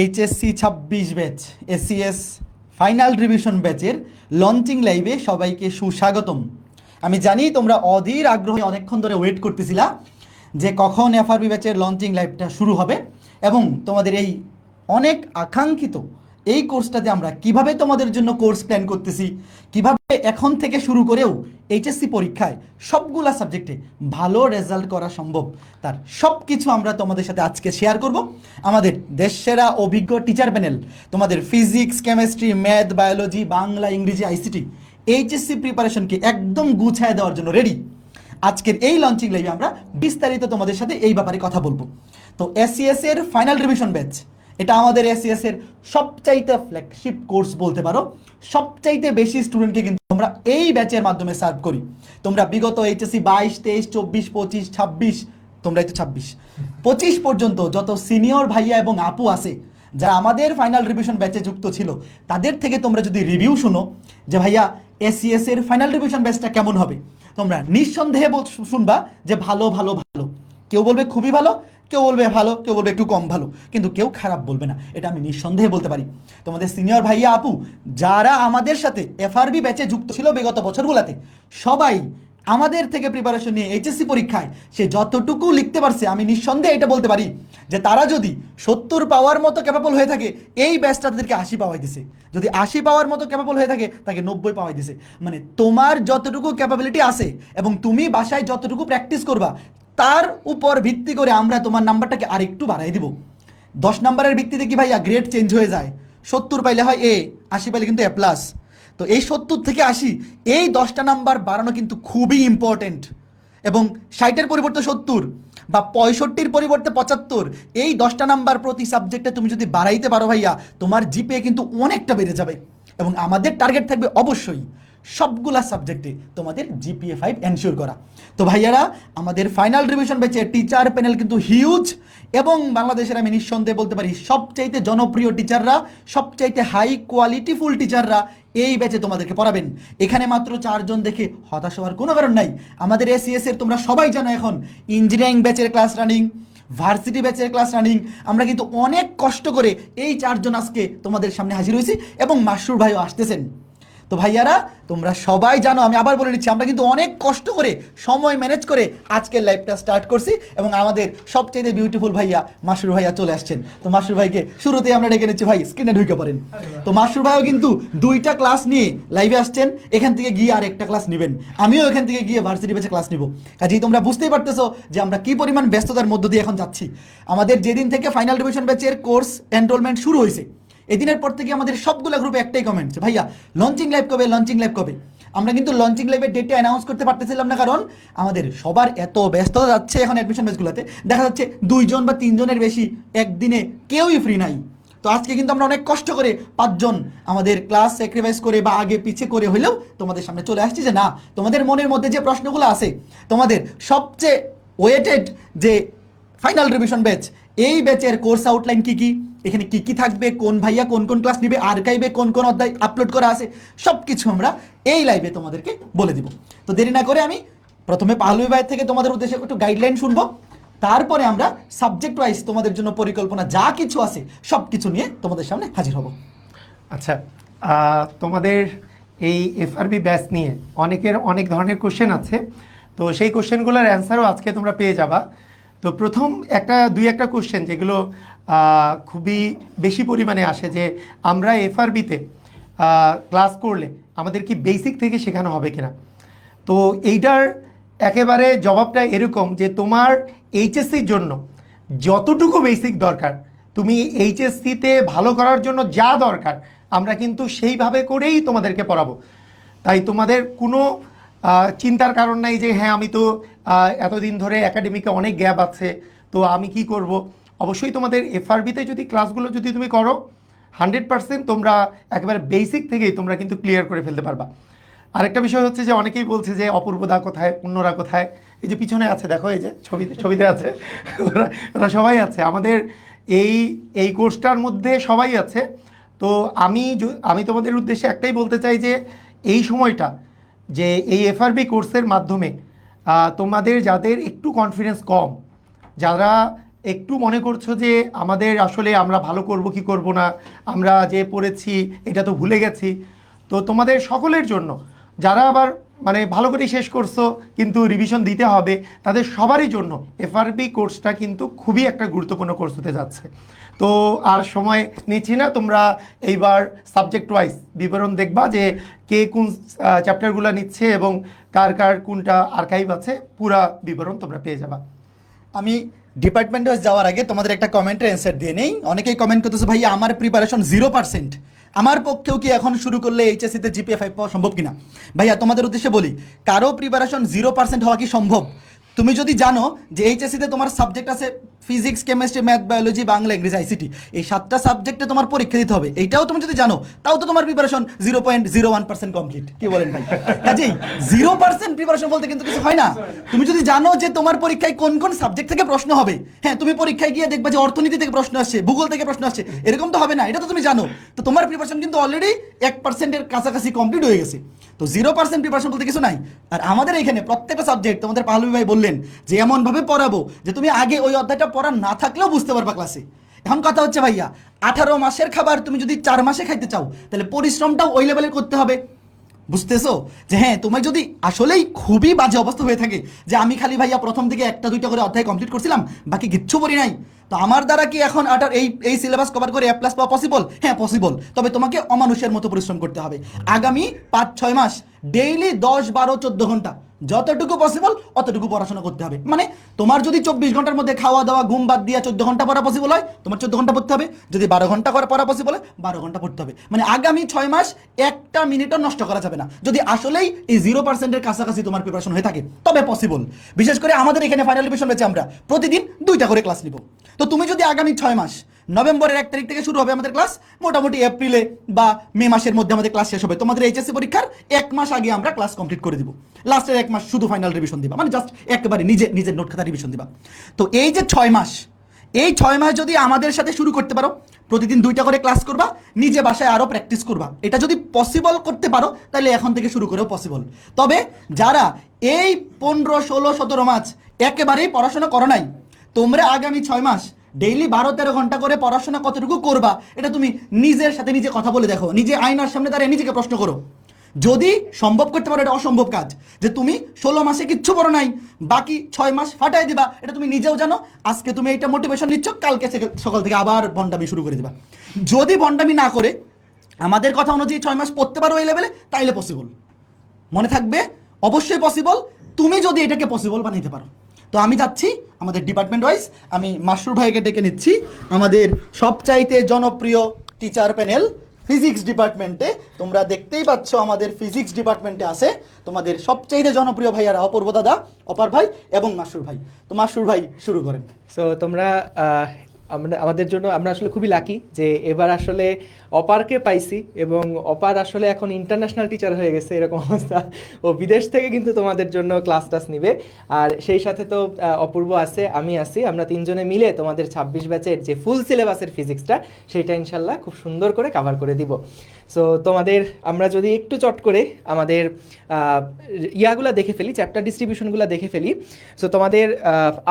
HSC ২৬ batch ACS final revision ব্যাচের launching লাইভে সবাইকে সুস্বাগতম। আমি জানি তোমরা অধীর আগ্রহে অনেকক্ষণ ধরে ওয়েট করতেছিলা যে কখন এফআরবি ব্যাচের লঞ্চিং লাইভটা শুরু হবে এবং তোমাদের এই অনেক আকাঙ্ক্ষিত এই কোর্সটাতে আমরা কিভাবে তোমাদের জন্য কোর্স প্ল্যান করতেছি, কিভাবে এখন থেকে শুরু করেও এইচএসসি পরীক্ষায় সবগুলা সাবজেক্টে ভালো রেজাল্ট করা সম্ভব, তার সব কিছু আমরা তোমাদের সাথে আজকে শেয়ার করব। আমাদের দেশসেরা অভিজ্ঞ টিচার প্যানেল তোমাদের physics, chemistry, math, biology, Bangla, ইংরেজি, আইসিটি এইচএসসি প্রিপারেশনকে একদম গুছায় দেওয়ার জন্য রেডি। আজকের এই লঞ্চিং লাইভে আমরা বিস্তারিত তোমাদের সাথে এই ব্যাপারে কথা বলবো। তো এসিএস এর ফাইনাল রিভিশন ব্যাচ, এটা আমাদের এসিএস এর সবচাইতে ফ্ল্যাগশিপ কোর্স বলতে পারো। সবচাইতে বেশি স্টুডেন্টকে কিন্তু আমরা এই ব্যাচের মাধ্যমে সার্ভ করি। তোমরা বিগত এইচএসসি 22, 23, 24, 25, 26, তোমরাই তো 26, 25 পর্যন্ত যত সিনিয়র ভাইয়া এবং আপু আছে যারা আমাদের ফাইনাল রিভিশন ব্যাচে যুক্ত ছিল, তাদের থেকে তোমরা যদি রিভিউ শুনো যে ভাইয়া এসিএস এর ফাইনাল রিভিশন ব্যাচটা কেমন হবে, তোমরা নিঃসন্দেহে শুনবা যে ভালো ভালো ভালো। কেউ বলবে খুবই ভালো, কেউ বলবে ভালো, কেউ বলবে একটু কম ভালো, কিন্তু কেউ খারাপ বলবে না, এটা আমি নিঃসন্দেহে বলতে পারি। তোমাদের সিনিয়র ভাইয়া আপু যারা আমাদের সাথে এফআরবি ব্যাচে যুক্ত ছিল বিগত বছরগুলোতে, সবাই আমাদের থেকে প্রিপারেশন নিয়ে এইচএসসি পরীক্ষায় সে যতটুকু লিখতে পারছে, আমি নিঃসন্দেহে এটা বলতে পারি যে তারা যদি 70 পাওয়ার মতো ক্যাপাবল হয়ে থাকে, এই ব্যাচটা তাদেরকে 80 পাওয়াই দিছে। যদি 80 পাওয়ার মতো ক্যাপাবল হয়ে থাকে, তাকে 90 পাওয়াই দিছে। মানে তোমার যতটুকু ক্যাপাবিলিটি আছে এবং তুমি বাসায় যতটুকু প্র্যাকটিস করবা, তার উপর ভিত্তি করে আমরা তোমার নাম্বারটাকে আরেকটু বাড়াই দিব। 10 নাম্বারের ভিত্তিতে কি ভাইয়া গ্রেড চেঞ্জ হয়ে যায়? 70 পাইলে হয় এ, 80 পাইলে কিন্তু এ প্লাস। তো এই 70 থেকে 80, এই 10টা নাম্বার বাড়ানো কিন্তু খুবই ইম্পর্টেন্ট। এবং 60-এর পরিবর্তে 70 বা 65-র পরিবর্তে 75, এই 10টা নাম্বার প্রতি সাবজেক্টে তুমি যদি বাড়াইতে পারো ভাইয়া, তোমার জিপিএ কিন্তু অনেকটা বেড়ে যাবে। এবং আমাদের টার্গেট থাকবে অবশ্যই সবগুলা সাবজেক্টে তোমাদের জিপিএ 5 এনশিওর করা। তো ভাইয়ারা, আমাদের ফাইনাল রিভিশন ব্যাচে টিচার প্যানেল কিন্তু হিউজ এবং বাংলাদেশের আমি নিঃসন্দেহে বলতে পারি সবচাইতে জনপ্রিয় টিচাররা, সবচাইতে হাই কোয়ালিটিফুল টিচাররা এই ব্যাচে তোমাদেরকে পড়াবেন। এখানে মাত্র 4 জন দেখে হতাশ হওয়ার কোনো কারণ নাই। আমাদের এসিএস এর তোমরা সবাই জানো এখন ইঞ্জিনিয়ারিং ব্যাচের ক্লাস রানিং, ভার্সিটি ব্যাচের ক্লাস রানিং। আমরা কিন্তু অনেক কষ্ট করে এই 4 জন আজকে তোমাদের সামনে হাজির হয়েছি এবং মাসরুর ভাইও আসতেছেন। তো ভাইয়ারা, তোমরা সবাই জানো, আমি আবার বলে নিচ্ছি, আমরা কিন্তু অনেক কষ্ট করে সময় ম্যানেজ করে আজকের লাইভটা স্টার্ট করছি এবং আমাদের সবচেয়ে বিউটিফুল ভাইয়া মাসুর ভাইয়া চলে আসছেন। তো মাসুর ভাইকে শুরুতে আমরা ডেকে নিচ্ছি, ভাই স্ক্রিনে ঢুকে পড়েন। তো মাসুর ভাইও কিন্তু 2টা ক্লাস নিয়ে লাইভে আসছেন, এখান থেকে গিয়ে আর একটা ক্লাস নেবেন, আমিও এখান থেকে গিয়ে ভার্সিটি ব্যাচে ক্লাস নিব। কাজেই তোমরা বুঝতেই পারতেছো যে আমরা কি পরিমাণ ব্যস্ততার মধ্য দিয়ে এখন যাচ্ছি। আমাদের যেদিন থেকে ফাইনাল রিভিশন ব্যাচের কোর্স এনরোলমেন্ট শুরু হয়েছে, এদিনের পর থেকে আমাদের সবগুলো গ্রুপে একটাই কমেন্ট, ভাইয়া লঞ্চিং লাইভ কবে, লঞ্চিং লাইভ কবে। আমরা কিন্তু লঞ্চিং লাইভের ডেটটা অ্যানাউন্স করতে পারতেছিলাম না, কারণ আমাদের সবার এত ব্যস্ততা যাচ্ছে এখন অ্যাডমিশন ব্যাচগুলোতে, দেখা যাচ্ছে 2 জন বা 3 জনের বেশি একদিনে কেউই ফ্রি নাই। তো আজকে কিন্তু আমরা অনেক কষ্ট করে 5 জন আমাদের ক্লাস স্যাক্রিফাইস করে বা আগে পিছে করে হলেও তোমাদের সামনে চলে আসছি যে না, তোমাদের মনের মধ্যে যে প্রশ্নগুলো আছে, তোমাদের সবচেয়ে ওয়েটেড যে ফাইনাল রিভিশন ব্যাচ, এই ব্যাচের কোর্স আউটলাইন কি কি, এখানে কি কি থাকবে, কোন ভাইয়া কোন কোন ক্লাস নিবে, আর্কাইভে কোন কোন অধ্যায় আপলোড করা আছে, সব কিছু আমরা এই লাইভে তোমাদেরকে বলে দিব। তো দেরি না করে আমি প্রথমে পাহলুই ভাই থেকে তোমাদের উদ্দেশ্যে একটু গাইডলাইন শুনবো, তারপরে আমরা সাবজেক্ট ওয়াইজ তোমাদের জন্য পরিকল্পনা যা কিছু আছে সব কিছু নিয়ে তোমাদের সামনে হাজির হব। আচ্ছা, তোমাদের এই এফআরবি ব্যাচ নিয়ে অনেকের অনেক ধরনের কোশ্চেন আছে, তো সেই কোশ্চেনগুলোর অ্যান্সারও আজকে তোমরা পেয়ে যাবা। তো প্রথম দুই একটা কোশ্চেন যেগুলো খুবই বেশি পরিমাণে আসে, যে আমরা এফআরবিতে ক্লাস করলে আমাদের কি বেসিক থেকে শেখানো হবে কিনা। তো এইটার একেবারে জবাবটা এরকম যে তোমার এইচএসসির জন্য যতটুকু বেসিক দরকার, তুমি এইচএসসিতে ভালো করার জন্য যা দরকার, আমরা কিন্তু সেইভাবে করেই তোমাদেরকে পড়াবো। তাই তোমাদের কোনো চিন্তার কারণ নাই যে হ্যাঁ আমি তো এতদিন ধরে একাডেমিকে অনেক গ্যাপ আছে, তো আমি কি করব। অবশ্যই তোমাদের এফআরবিতে যদি ক্লাসগুলো যদি তুমি করো, 100% তোমরা একেবারে বেসিক থেকেই তোমরা কিন্তু ক্লিয়ার করে ফেলতে পারবা। আরেকটা বিষয় হচ্ছে যে অনেকেই বলছে যে অপূর্বদা কোথায়, অন্যরা কোথায়, এই যে পিছনে আছে দেখো, এই যে ছবিতে আছে, ওরা সবাই আছে আমাদের এই কোর্সটার মধ্যে সবাই আছে। তো আমি তোমাদের উদ্দেশ্যে একটাই বলতে চাই যে এই সময়টা, যে এই এফআরবি কোর্সের মাধ্যমে তোমাদের যাদের একটু কনফিডেন্স কম, যারা একটু মনে করছো যে আমাদের আসলে আমরা ভালো করব কি করব না, আমরা যে পড়েছি এটা তো ভুলে গেছি, তো তোমাদের সকলের জন্য যারা আবার মানে ভালো করে শেষ করছো কিন্তু রিভিশন দিতে হবে, তাদের সবারই জন্য এফআরবি কোর্সটা কিন্তু খুবই একটা গুরুত্বপূর্ণ কোর্স হতে যাচ্ছে। তো আর সময় নিচ্ছি না, তোমরা এইবার সাবজেক্ট ওয়াইজ বিবরণ দেখবা যে কে কোন চ্যাপ্টারগুলো নিচ্ছে এবং কার কার কোনটা আর্কাইভ আছে, পুরা বিবরণ তোমরা পেয়ে যাবা। আমি ডিপার্টমেন্টে যাওয়ার আগে তোমাদের একটা কমেন্টের অ্যান্সার দিয়ে নেই। অনেকেই কমেন্ট করতেছে ভাই আমার প্রিপারেশন 0%, আমার পক্ষেও কি এখন শুরু করলে এইচএসসিতে জিপিএ 5 পাওয়া সম্ভব কিনা? ভাইয়া তোমাদের উদ্দেশ্যে বলি, কারো প্রিপারেশন 0% হওয়া কি সম্ভব? তুমি যদি জানো যে এইচএসসিতে তোমার সাবজেক্ট আছে physics, chemistry, math, biology, Bangla, ইংরেজি, আইসিটি, এই 7টা সাবজেক্টে তোমার পরীক্ষা দিতে হবে, এইটাও তুমি যদি জানো, তাও তো তোমার প্রিপারেশন 0.01% কমপ্লিট। কি বলেন ভাই? কাজেই 0% প্রিপারেশন বলতে কিন্তু কিছু হয় না। তুমি যদি জানো যে তোমার পরীক্ষায় কোন কোন সাবজেক্ট থেকে প্রশ্ন হবে, হ্যাঁ তুমি পরীক্ষায় গিয়ে দেখবা যে অর্থনীতি থেকে প্রশ্ন আসছে, ভূগোল থেকে প্রশ্ন আসছে, এরকম তো হবে না, এটা তো তুমি জানো। তো তোমার প্রিপারেশন কিন্তু অলরেডি 1%-এর কাছাকাছি কমপ্লিট হয়ে গেছে। তো 0% প্রিপারেশন বলতে কিছু নাই। আর আমাদের এখানে প্রত্যেকটা সাবজেক্ট তোমাদের পাহলবি ভাই বললেন যে এমনভাবে পড়াবো যে তুমি আগে ওই অধ্যায়টা পড়া না থাকলেও বুঝতে পারবা ক্লাসে। এখন কথা হচ্ছে ভাইয়া, 18 মাসের খাবার তুমি যদি 4 মাসে খাইতে চাও, তাহলে পরিশ্রমটাও ওই লেভেলের করতে হবে। বুঝতেছো? যে হ্যাঁ তোমার যদি আসলেই খুবই বাজে অবস্থা হয়ে থাকে যে আমি খালি ভাইয়া প্রথম থেকে 1-2টা করে অধ্যায় কমপ্লিট করছিলাম, বাকি কিচ্ছু পড়ি নাই, তো আমার দ্বারা কি এখন এই সিলেবাস কভার করে A+ পাওয়া পসিবল? হ্যাঁ পসিবল। তবে তোমাকে অমানুষের মতো পরিশ্রম করতে হবে। আগামী 5-6 মাস ডেইলি 10-12-14 ঘন্টা যতটুকু পসিবল অতটুকু পড়াশোনা করতে হবে। মানে তোমার যদি 24 ঘন্টার মধ্যে খাওয়া দাওয়া ঘুম বাদ দিয়ে 14 ঘন্টা পড়া পসিবল হয়, তোমার 14 ঘন্টা পড়তে হবে। যদি 12 ঘন্টা করে পড়া পসিবল হয়, 12 ঘন্টা পড়তে হবে। মানে আগামী 6 মাস একটা মিনিটও নষ্ট করা যাবে না, যদি আসলেই এই 0%-এর কাছাকাছি তোমার প্রিপারেশন হয়ে থাকে, তবে পসিবল। বিশেষ করে আমাদের এখানে ফাইনাল রিভিশন রয়েছে, আমরা প্রতিদিন 2টা করে ক্লাস নিব। তো তুমি যদি আগামী 6 মাস, নভেম্বরের 1 তারিখ থেকে শুরু হবে আমাদের ক্লাস, মোটামুটি এপ্রিলে বা মে মাসের মধ্যে আমাদের ক্লাস শেষ হবে। তোমাদের এইচএসসি পরীক্ষার 1 মাস আগে আমরা ক্লাস কমপ্লিট করে দিব। লাস্টের 1 মাস শুধু ফাইনাল রিভিশন দিবা, মানে জাস্ট একেবারে নিজের নোট খাতা রিভিশন দিবা। তো এই যে 6 মাস, এই 6 মাস যদি আমাদের সাথে শুরু করতে পারো, প্রতিদিন 2টা করে ক্লাস করবা, নিজে বাসায় আরও প্র্যাকটিস করবা, এটা যদি পসিবল করতে পারো তাহলে এখন থেকে শুরু করেও পসিবল। তবে যারা এই 15, 16, 17 মাস একেবারেই পড়াশোনা করো নাই, তোমরা আগামী 6 মাস ডেইলি 12-13 ঘন্টা করে পড়াশোনা কতটুকু করবা, এটা তুমি নিজের সাথে নিজে কথা বলে দেখো, নিজে আয়নার সামনে দাঁড়িয়ে নিজেকে প্রশ্ন করো। যদি সম্ভব করতে পারো, এটা অসম্ভব কাজ যে তুমি 16 মাসে কিচ্ছু পড়ো নাই, বাকি 6 মাস ফাটাই দিবা, এটা তুমি নিজেও জানো। আজকে তুমি এটা মোটিভেশন নিচ্ছ, কালকে সকাল থেকে আবার ভণ্ডামি শুরু করে দিবা। যদি ভণ্ডামি না করে আমাদের কথা অনুযায়ী 6 মাস পড়তে পারো এই লেভেলে, তাইলে পসিবল। মনে থাকবে, অবশ্যই পসিবল, তুমি যদি এটাকে পসিবল বানাইতে পারো। তো আমি যাচ্ছি আমাদের ডিপার্টমেন্ট ওয়াইজ, আমি মাসরুর ভাইকে ডেকে নিচ্ছি, আমাদের সবচাইতে জনপ্রিয় টিচার প্যানেল ফিজিক্স ডিপার্টমেন্টে। তোমরা দেখতেই পাচ্ছ আমাদের ফিজিক্স ডিপার্টমেন্টে আছে তোমাদের সবচাইতে জনপ্রিয় ভাইয়ারা, অপূর্ব দাদা, অপার ভাই এবং মাসরুর ভাই। তো মাসরুর ভাই শুরু করেন। সো তোমরা আমাদের জন্য আমরা আসলে খুবই লাকি যে এবার আসলে অপারকে পাইছি, এবং অপার আসলে এখন ইন্টারন্যাশনাল টিচার হয়ে গেছে এরকম অবস্থা। ও বিদেশ থেকে কিন্তু তোমাদের জন্য ক্লাস টাস নিবে। আর সেই সাথে তো অপূর্ব আছে, আমি আছি, আমরা 3জনে মিলে তোমাদের 26 ব্যাচের যে ফুল সিলেবাসের ফিজিক্সটা সেটা ইনশাল্লাহ খুব সুন্দর করে কাভার করে দিব। সো তোমাদের আমরা যদি একটু চট করে আমাদের ইয়াগুলো দেখে ফেলি, চ্যাপ্টার ডিস্ট্রিবিউশনগুলো দেখে ফেলি। সো তোমাদের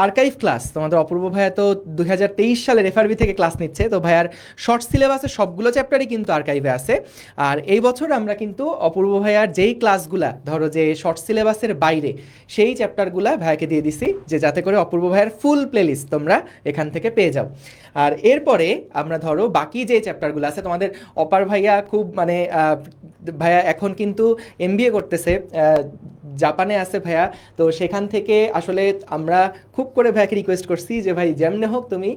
আর্কাইভ ক্লাস, তোমাদের অপূর্ব ভাইয়া তো 2023 সালের এফআরবি থেকে ক্লাস নিচ্ছে, তো ভাইয়ার শর্ট সিলেবাসের সবগুলো চ্যাপ্টারই কিন্তু আর্কাইভে আছে। আর এই বছর আমরা কিন্তু অপূর্ব ভাইয়ার যেই ক্লাসগুলা ধরো যে শর্ট সিলেবাসের বাইরে, সেই চ্যাপ্টারগুলা ভাইয়াকে দিয়ে দিছি, যে যাতে করে অপূর্ব ভাইয়ার ফুল প্লেলিস্ট তোমরা এখান থেকে পেয়ে যাও। আর এরপরে আমরা ধরো বাকি যে চ্যাপ্টারগুলো আছে, তোমাদের অপার ভাইয়া খুব মানে ভাইয়া এখন কিন্তু এমবিএ করতেছে, জাপানে আছে ভাইয়া। তো সেখান থেকে আসলে আমরা খুব করে ভাইয়াকে রিকোয়েস্ট করছি যে ভাই যেমনে হোক তুমি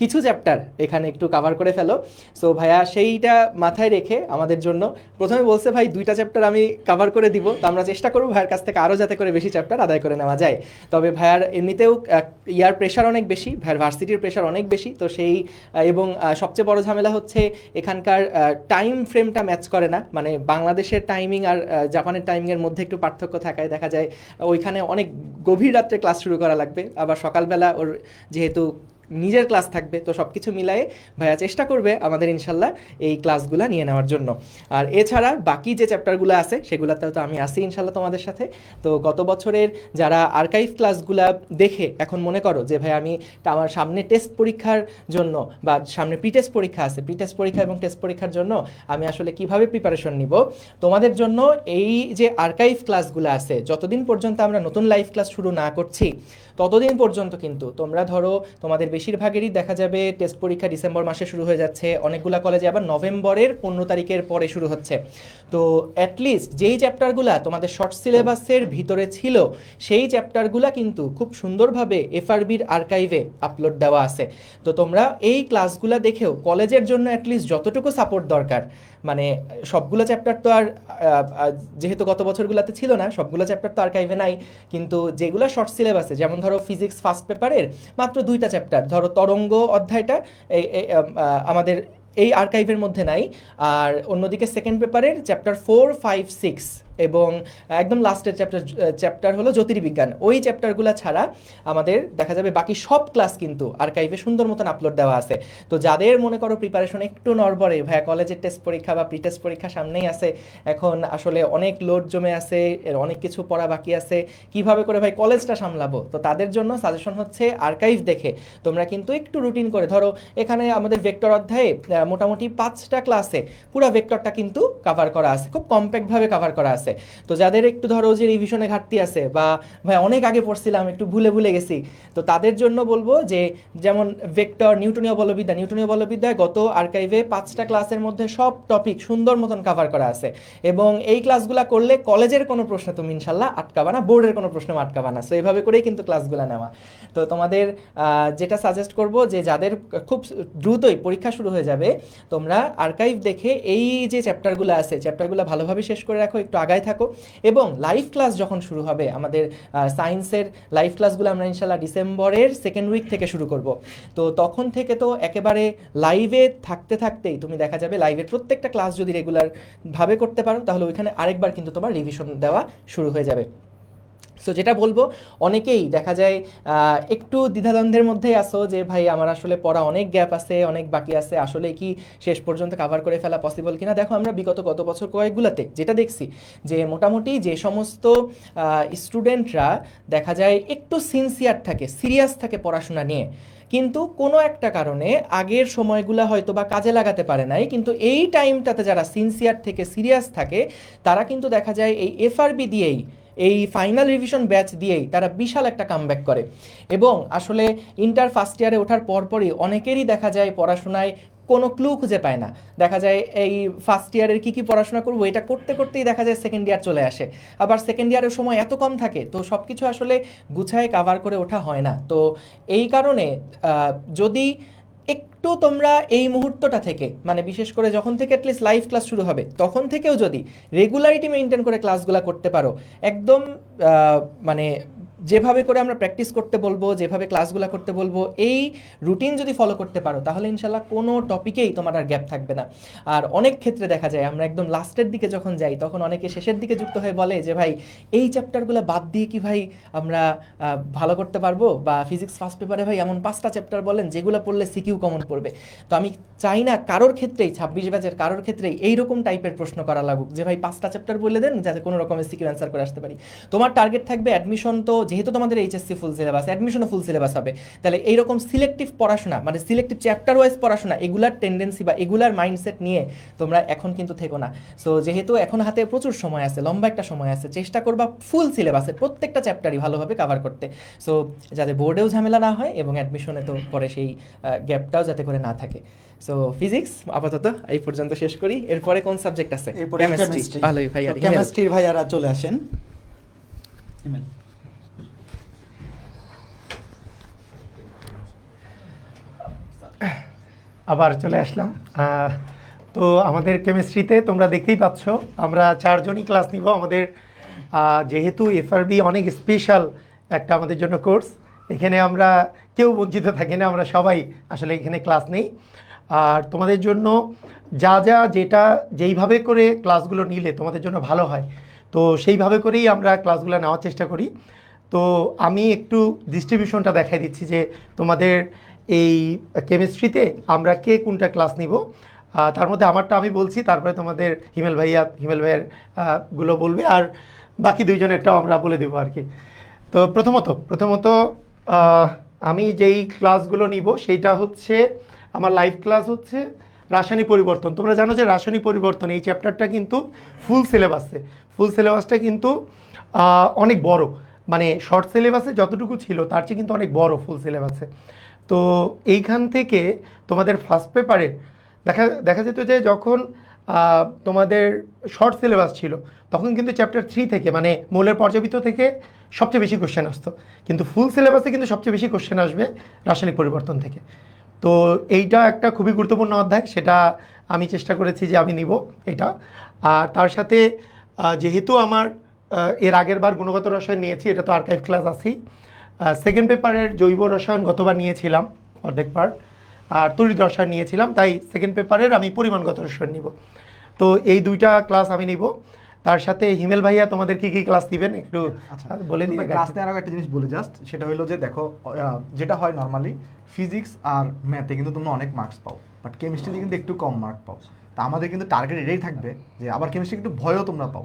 কিছু চ্যাপ্টার এখানে একটু কাভার করে ফেলো। সো ভাইয়া সেইটা মাথায় রেখে আমাদের জন্য প্রথমে বলছে ভাই 2টা চ্যাপ্টার আমি কাভার করে দিব, তো আমরা চেষ্টা করবো ভাইয়ের কাছ থেকে আরও যাতে করে বেশি চ্যাপ্টার আদায় করে নেওয়া যায়। তবে ভাইয়ার এমনিতেও ইয়ার প্রেশার অনেক বেশি, ভাইয়ার ভার্সিটির প্রেশার অনেক বেশি, তো সেই এবং সবচেয়ে বড় ঝামেলা হচ্ছে এখানকার টাইম ফ্রেমটা ম্যাচ করে না, মানে বাংলাদেশের টাইমিং আর জাপানের টাইমিংয়ের মধ্যে একটু পার্থক্য থাকায় দেখা যায় ওইখানে অনেক গভীর রাত্রে ক্লাস শুরু করা লাগবে, আবার সকালবেলা ওর যেহেতু নিজের ক্লাস থাকবে, তো সব কিছু মিলায়ে ভাইয়া চেষ্টা করবে আমাদের ইনশাল্লাহ এই ক্লাসগুলো নিয়ে নেওয়ার জন্য। আর এছাড়া বাকি যে চ্যাপ্টারগুলো আছে সেগুলোতেও তো আমি আসি ইনশাল্লাহ তোমাদের সাথে। তো গত বছরের যারা আর্কাইভ ক্লাসগুলো দেখে এখন মনে করো যে ভাই আমি আমার সামনে টেস্ট পরীক্ষার জন্য বা সামনে প্রি টেস্ট পরীক্ষা আছে, প্রি টেস্ট পরীক্ষা এবং টেস্ট পরীক্ষার জন্য আমি আসলে কিভাবে প্রিপারেশন নিব, তোমাদের জন্য এই যে আর্কাইভ ক্লাসগুলো আছে, যতদিন পর্যন্ত আমরা নতুন লাইভ ক্লাস শুরু না করছি ততদিন পর্যন্ত কিন্তু তোমরা ধরো তোমাদের বেশিরভাগেরই দেখা যাবে টেস্ট পরীক্ষা ডিসেম্বর মাসে শুরু হয়ে যাচ্ছে, অনেকগুলা কলেজে আবার নভেম্বরের 15 তারিখের পরে শুরু হচ্ছে। তো অ্যাটলিস্ট যেই চ্যাপ্টারগুলা তোমাদের শর্ট সিলেবাসের ভিতরে ছিল সেই চ্যাপ্টারগুলা কিন্তু খুব সুন্দরভাবে এফআরবির আর্কাইভে আপলোড দেওয়া আছে। তো তোমরা এই ক্লাসগুলা দেখেও কলেজের জন্য অ্যাটলিস্ট যতটুকু সাপোর্ট দরকার, মানে সবগুলো চ্যাপ্টার তো আর যেহেতু গত বছরগুলোতে ছিল না, সবগুলো চ্যাপ্টার তো আর্কাইভে নাই, কিন্তু যেগুলো শর্ট সিলেবাসে, যেমন ধরো ফিজিক্স ফার্স্ট পেপারের মাত্র 2টা চ্যাপ্টার, ধরো তরঙ্গ অধ্যায়টা আমাদের এই আর্কাইভের মধ্যে নাই, আর অন্যদিকে সেকেন্ড পেপারের চ্যাপ্টার 4, 5, 6 এবং একদম লাস্টের চ্যাপ্টার হলো জ্যোতির্বিজ্ঞান, ওই চ্যাপ্টারগুলো ছাড়া আমাদের দেখা যাবে বাকি সব ক্লাস কিন্তু আর্কাইভে সুন্দর মতন আপলোড দেওয়া আছে। তো যাদের মনে করো প্রিপারেশন একটু নড়বড়ে, ভাইয়া কলেজের টেস্ট পরীক্ষা বা প্রি টেস্ট পরীক্ষা সামনেই আছে, এখন আসলে অনেক লোড জমে আছে, এর অনেক কিছু পড়া বাকি আছে, কিভাবে করে ভাই কলেজটা সামলাবো, তো তাদের জন্য সাজেশন হচ্ছে আর্কাইভ দেখে তোমরা কিন্তু একটু রুটিন করে, ধরো এখানে আমাদের ভেক্টর অধ্যায়ে মোটামুটি 5টা ক্লাসে পুরো ভেক্টরটা কিন্তু কভার করা আছে, খুব কম্প্যাক্টভাবে কভার করা আছে। তো যাদের একটু ধরো যে রিভিশনে ঘাটতি আছে বা ভাই অনেক আগে পড়ছিলাম একটু ভুলে গেছি, তো তাদের জন্য বলবো যে যেমন ভেক্টর, নিউটনীয় বলবিদ্যায় গত আর্কাইভে 5টা ক্লাসের মধ্যে সব টপিক সুন্দর মতন কভার করা আছে, এবং এই ক্লাসগুলো করলে কলেজের কোনো প্রশ্ন তুমি ইনশাল্লাহ আটকাবা না, বোর্ডের কোনো প্রশ্ন আটকাবা না। সো এইভাবে করেই কিন্তু ক্লাসগুলো নেওয়া। তো তোমাদের যেটা সাজেস্ট করব যে যাদের খুব দ্রুতই পরীক্ষা শুরু হয়ে যাবে, তোমরা আর্কাইভ দেখে এই যে চ্যাপ্টারগুলো আছে চ্যাপ্টারগুলো ভালোভাবে শেষ করে রাখো, একটু আগায় থাকো, এবং লাইভ ক্লাস যখন শুরু হবে আমাদের সায়েন্সের লাইভ ক্লাসগুলো আমরা ইনশাল্লাহ ডিসেম্বরের সেকেন্ড উইক থেকে শুরু করব। তো তখন থেকে তো একেবারে লাইভে থাকতে থাকতেই তুমি দেখা যাবে লাইভের প্রত্যেকটা ক্লাস যদি রেগুলার ভাবে করতে পারো তাহলে ওইখানে আরেকবার কিন্তু তোমার রিভিশন দেওয়া শুরু হয়ে যাবে। সো যেটা বলবো, অনেকেই দেখা যায় একটু দ্বিধাদ্বন্দ্বের মধ্যেই আসো যে ভাই আমার আসলে পড়া অনেক গ্যাপ আছে, অনেক বাকি আছে, আসলে কি শেষ পর্যন্ত কভার করে ফেলা পসিবল কিনা। দেখো আমরা বিগত গত বছর কয়েকগুলোতে যেটা দেখছি যে মোটামুটি যে সমস্ত স্টুডেন্টরা দেখা যায় একটু সিনসিয়ার থাকে, সিরিয়াস থাকে পড়াশোনা নিয়ে, কিন্তু কোনো একটা কারণে আগের সময়গুলো হয়তো বা কাজে লাগাতে পারে নাই, কিন্তু এই টাইমটাতে যারা সিনসিয়ার থেকে সিরিয়াস থাকে তারা কিন্তু দেখা যায় এই এফআরবি দিয়েই, এই ফাইনাল রিভিশন ব্যাচ দিয়েই তারা বিশাল একটা কামব্যাক করে। এবং আসলে ইন্টার ফার্স্ট ইয়ারে ওঠার পরপরই অনেকেরই দেখা যায় পড়াশোনায় কোনো ক্লু খুঁজে পায় না, দেখা যায় এই ফার্স্ট ইয়ারের কী পড়াশোনা করবো এটা করতে করতেই দেখা যায় সেকেন্ড ইয়ার চলে আসে, আবার সেকেন্ড ইয়ারের সময় এত কম থাকে, তো সব কিছু আসলে গুছায় কাভার করে ওঠা হয় না। তো এই কারণে যদি একটু তোমরা এই মুহূর্তটা থেকে, মানে বিশেষ করে যখন থেকে অ্যাটলিস্ট লাইভ ক্লাস শুরু হবে তখন থেকেও যদি রেগুলারিটি মেনটেন করে ক্লাসগুলো করতে পারো, একদম মানে যেভাবে করে আমরা প্র্যাকটিস করতে বলবো, যেভাবে ক্লাসগুলো করতে বলবো, এই রুটিন যদি ফলো করতে পারো তাহলে ইনশাল্লাহ কোনো টপিকেই তোমার আর গ্যাপ থাকবে না। আর অনেক ক্ষেত্রে দেখা যায় আমরা একদম লাস্টের দিকে যখন যাই তখন অনেকে শেষের দিকে যুক্ত হয়ে বলে যে ভাই এই চ্যাপ্টারগুলো বাদ দিয়ে কি ভাই আমরা ভালো করতে পারবো, বা ফিজিক্স ফার্স্ট পেপারে ভাই এমন 5টা চ্যাপ্টার বলেন যেগুলো পড়লে সিকিউ কমন পড়বে। তো আমি চাই না কারোর ক্ষেত্রেই 26 ব্যাচের কারোর ক্ষেত্রেই এইরকম টাইপের প্রশ্ন করা লাগুক যে ভাই 5টা চ্যাপ্টার বলে দেন যাতে কোনো রকমের সিকিউ অ্যান্সার করে আসতে পারি। তোমার টার্গেট থাকবে অ্যাডমিশন, তো যেহেতু তোমাদের এইচএসসি ফুল সিলেবাস, অ্যাডমিশনও ফুল সিলেবাস হবে, তাহলে এইরকম সিলেক্টিভ পড়াশোনা, মানে সিলেক্টিভ চ্যাপ্টার ওয়াইজ পড়াশোনা, এগুলার টেন্ডেন্সি বা এগুলার মাইন্ডসেট নিয়ে তোমরা এখন কিন্তু থেকো না। সো যেহেতু এখন হাতে প্রচুর সময় আছে, লম্বা একটা সময় আছে, চেষ্টা করবা ফুল সিলেবাসের প্রত্যেকটা চ্যাপ্টারই ভালোভাবে কভার করতে, সো যাতে বোর্ডেও ঝামেলা না হয় এবং অ্যাডমিশনে তো পরে সেই গ্যাপটাও যাতে করে না থাকে। সো ফিজিক্স আপাতত এই পর্যন্ত শেষ করি, এরপরে কোন সাবজেক্ট আছে? কেমিস্ট্রি। ভালোই ভাই, কেমিস্ট্রির ভাইয়ারা চলে আসেন। আবার চলে আসলাম। তো আমাদের কেমিস্ট্রিতে তোমরা দেখতেই পাচ্ছ আমরা 4 জনই ক্লাস নিব। আমাদের যেহেতু এফআরবি অনেক স্পেশাল একটা আমাদের জন্য কোর্স, এখানে আমরা কেউ বঞ্চিত থাকি না, আমরা সবাই আসলে এখানে ক্লাস নেই। আর তোমাদের জন্য যেটা যেইভাবে করে ক্লাসগুলো নিলে তোমাদের জন্য ভালো হয়, তো সেইভাবে করেই আমরা ক্লাসগুলো নেওয়ার চেষ্টা করি। তো আমি একটু ডিস্ট্রিবিউশনটা দেখাই দিচ্ছি যে তোমাদের এই কেমিস্ট্রিতে আমরা কে কোনটা ক্লাস নিব। তার মধ্যে আমারটা আমি বলছি, তারপরে তোমাদের হিমেল ভাইয়ের গুলো বলবে, আর বাকি দুইজনেরটাও আমরা বলে দেবো আর কি। তো প্রথমত আমি যেই ক্লাসগুলো নিব সেইটা হচ্ছে আমার লাইভ ক্লাস হচ্ছে রাসায়নিক পরিবর্তন। তোমরা জানো যে রাসায়নিক পরিবর্তন এই চ্যাপ্টারটা কিন্তু ফুল সিলেবাসটা কিন্তু অনেক বড়, মানে শর্ট সিলেবাসে যতটুকু ছিল তার চেয়ে কিন্তু অনেক বড় ফুল সিলেবাসে। তো এইখান থেকে তোমাদের ফার্স্ট পেপারে দেখা যেত যে যখন তোমাদের শর্ট সিলেবাস ছিল তখন কিন্তু চ্যাপ্টার 3 থেকে মানে মৌলের পর্যাবৃত্ত থেকে সবচেয়ে বেশি কোশ্চেন আসতো, কিন্তু ফুল সিলেবাসে কিন্তু সবচেয়ে বেশি কোশ্চেন আসবে রাসায়নিক পরিবর্তন থেকে। তো এইটা একটা খুবই গুরুত্বপূর্ণ অধ্যায়, সেটা আমি চেষ্টা করেছি যে আমি নিব এটা। আর তার সাথে যেহেতু আমার এর আগের বার গুণগত রসায়ন নিয়েছি, এটা তো আর্কাইভ ক্লাস আছেই। সেকেন্ড পেপারের জৈব রসায়ন গতবার নিয়েছিলাম অর্ধেক পার্ট, আর তড়িৎ রসায়ন নিয়েছিলাম, তাই সেকেন্ড পেপারের আমি পরিমাণগত রসায়ন নিব। তো এই দুইটা ক্লাস আমি নিব। তার সাথে হিমেল ভাইয়া তোমাদের কি কি ক্লাস দিবেন একটু বলে দিন। ক্লাস নেওয়ার আগে একটা জিনিস বলে জাস্ট, সেটা হলো যে দেখো যেটা হয় নর্মালি ফিজিক্স আর ম্যাথে কিন্তু তোমরা অনেক মার্কস পাও, বাট কেমিস্ট্রিতে কিন্তু একটু কম মার্ক পাও। তা আমাদের কিন্তু টার্গেট এটাই থাকবে যে আবার কেমিস্ট্রি একটু ভয়ও তোমরা পাও,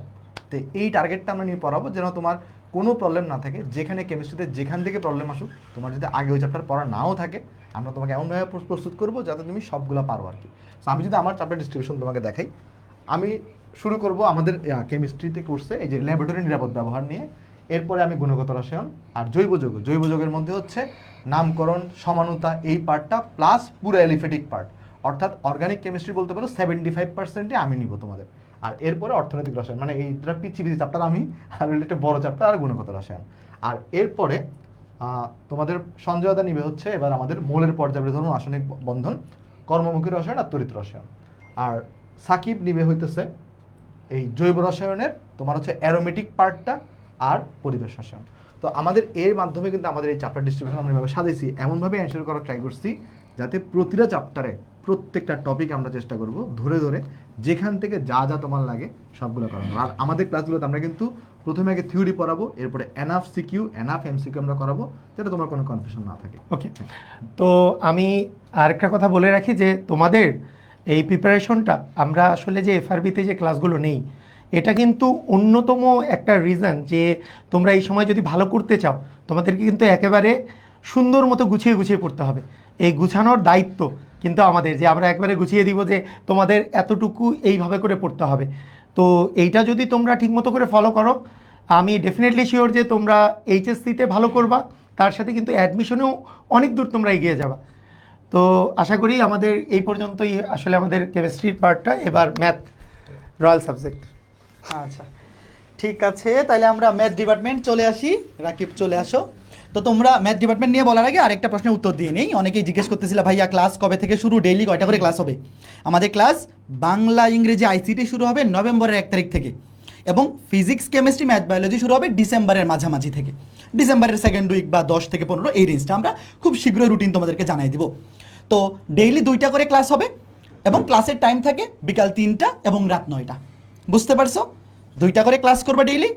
তো এই টার্গেটটা আমরা নিয়ে পড়াবো যেন তোমার কোনো প্রবলেম না থাকে। যেখানে কেমিস্ট্রিতে যেখান থেকে প্রবলেম আসুক, তোমার যদি আগে ওই চ্যাপ্টার পড়া নাও থাকে, আমরা তোমাকে এমনভাবে প্রস্তুত করবো যাতে তুমি সবগুলো পারো আর কি। তো আমি যদি আমার চ্যাপ্টার ডিস্ট্রিবিউশন তোমাকে দেখাই, আমি শুরু করব আমাদের কেমিস্ট্রিতে কোর্সে এই যে ল্যাবরেটরি নিরাপদ ব্যবহার নিয়ে। এরপরে আমি গুণগত রসায়ন আর জৈব যৌগের মধ্যে হচ্ছে নামকরণ, সমানতা, এই পার্টটা প্লাস পুরো এলিফেটিক পার্ট, অর্থাৎ অর্গানিক কেমিস্ট্রি বলতে পারো 75%ই আমি নিব তোমাদের। আর এরপরে অর্থনৈতিক রসায়ন, মানে এইটা পিচি চ্যাপ্টার আমি, আর একটা বড় চ্যাপ্টার আর গুণগত রসায়ন। আর এরপরে তোমাদের সঞ্জয়তা নিবে হচ্ছে এবার আমাদের মৌলের পর্যাবৃত্ত রাসায়নিক বন্ধন, কর্মমুখী রসায়ন আর তড়িৎ রসায়ন। আর সাকিব নিবে হইতেছে এই জৈব রসায়নের তোমার হচ্ছে অ্যারোমেটিক পার্টটা আর পরিবেশ রসায়ন। তো আমাদের এর মাধ্যমে কিন্তু আমাদের এই চ্যাপ্টার ডিস্ট্রিবিউশন আমরা এভাবে সাজাইছি, এমনভাবে অ্যান্সার করার ট্রাই করছি যাতে প্রতিটা চ্যাপ্টারে প্রত্যেকটা টপিক আমরা চেষ্টা করব ধরে ধরে যেখান থেকে যা যা তোমার লাগে সবগুলো করানো। আর আমাদের ক্লাসগুলোতে আমরা কিন্তু প্রথমে আগে থিওরি পড়াবো, এরপরে এনাফ সিকিউ এনাফ এমসিকিউ আমরা করাবো, যাতে তোমার কোনো কনফিউশন না থাকে। ওকে, তো আমি আরেকটা কথা বলে রাখি যে তোমাদের এই প্রিপারেশনটা আমরা আসলে যে এফআরবিতে যে ক্লাসগুলো নেই, এটা কিন্তু অন্যতম একটা রিজন যে তোমরা এই সময় যদি ভালো করতে চাও তোমাদেরকে কিন্তু একেবারে সুন্দর মতো গুছিয়ে পড়তে হবে। এই গুছানোর দায়িত্ব কিন্তু আমাদের, যে আমরা একবারে গুছিয়ে দিব যে তোমাদের এতটুকু এইভাবে করে পড়তে হবে। তো এইটা যদি তোমরা ঠিকমতো করে ফলো করো, আমি ডেফিনেটলি শিওর যে তোমরা এইচএসসিতে ভালো করবা, তার সাথে কিন্তু অ্যাডমিশনেও অনেক দূর তোমরা এগিয়ে যাবা। তো আশা করি আমাদের এই পর্যন্তই আসলে আমাদের কেমিস্ট্রির পার্টটা, এবার ম্যাথ রয়্যাল সাবজেক্ট। আচ্ছা ঠিক আছে, তাহলে আমরা ম্যাথ ডিপার্টমেন্ট চলে আসি। রাকিব চলে আসো। তো তোমরা ম্যাথ ডিপার্টমেন্ট নিয়ে বলার আগে আরেকটা প্রশ্নের উত্তর দিয়ে নেই। অনেকেই জিজ্ঞেস করতেছিল ভাইয়া ক্লাস কবে থেকে শুরু, ডেইলি কয়টা করে ক্লাস হবে? আমাদের ক্লাস বাংলা ইংরেজি আইসিটি শুরু হবে নভেম্বরের 1 তারিখ থেকে, এবং ফিজিক্স কেমিস্ট্রি ম্যাথ বায়োলজি শুরু হবে ডিসেম্বরের মাঝামাঝি থেকে, ডিসেম্বরের সেকেন্ড উইক বা 10 থেকে 15 এই রেঞ্জটা আমরা খুব শীঘ্রই রুটিন তোমাদেরকে জানাই দিব। তো ডেইলি 2টা করে ক্লাস হবে, এবং ক্লাসের টাইম থাকে বিকাল 3টা এবং রাত 9টা। বুঝতে পারছো? 2টা করে ক্লাস করবে ডেইলি,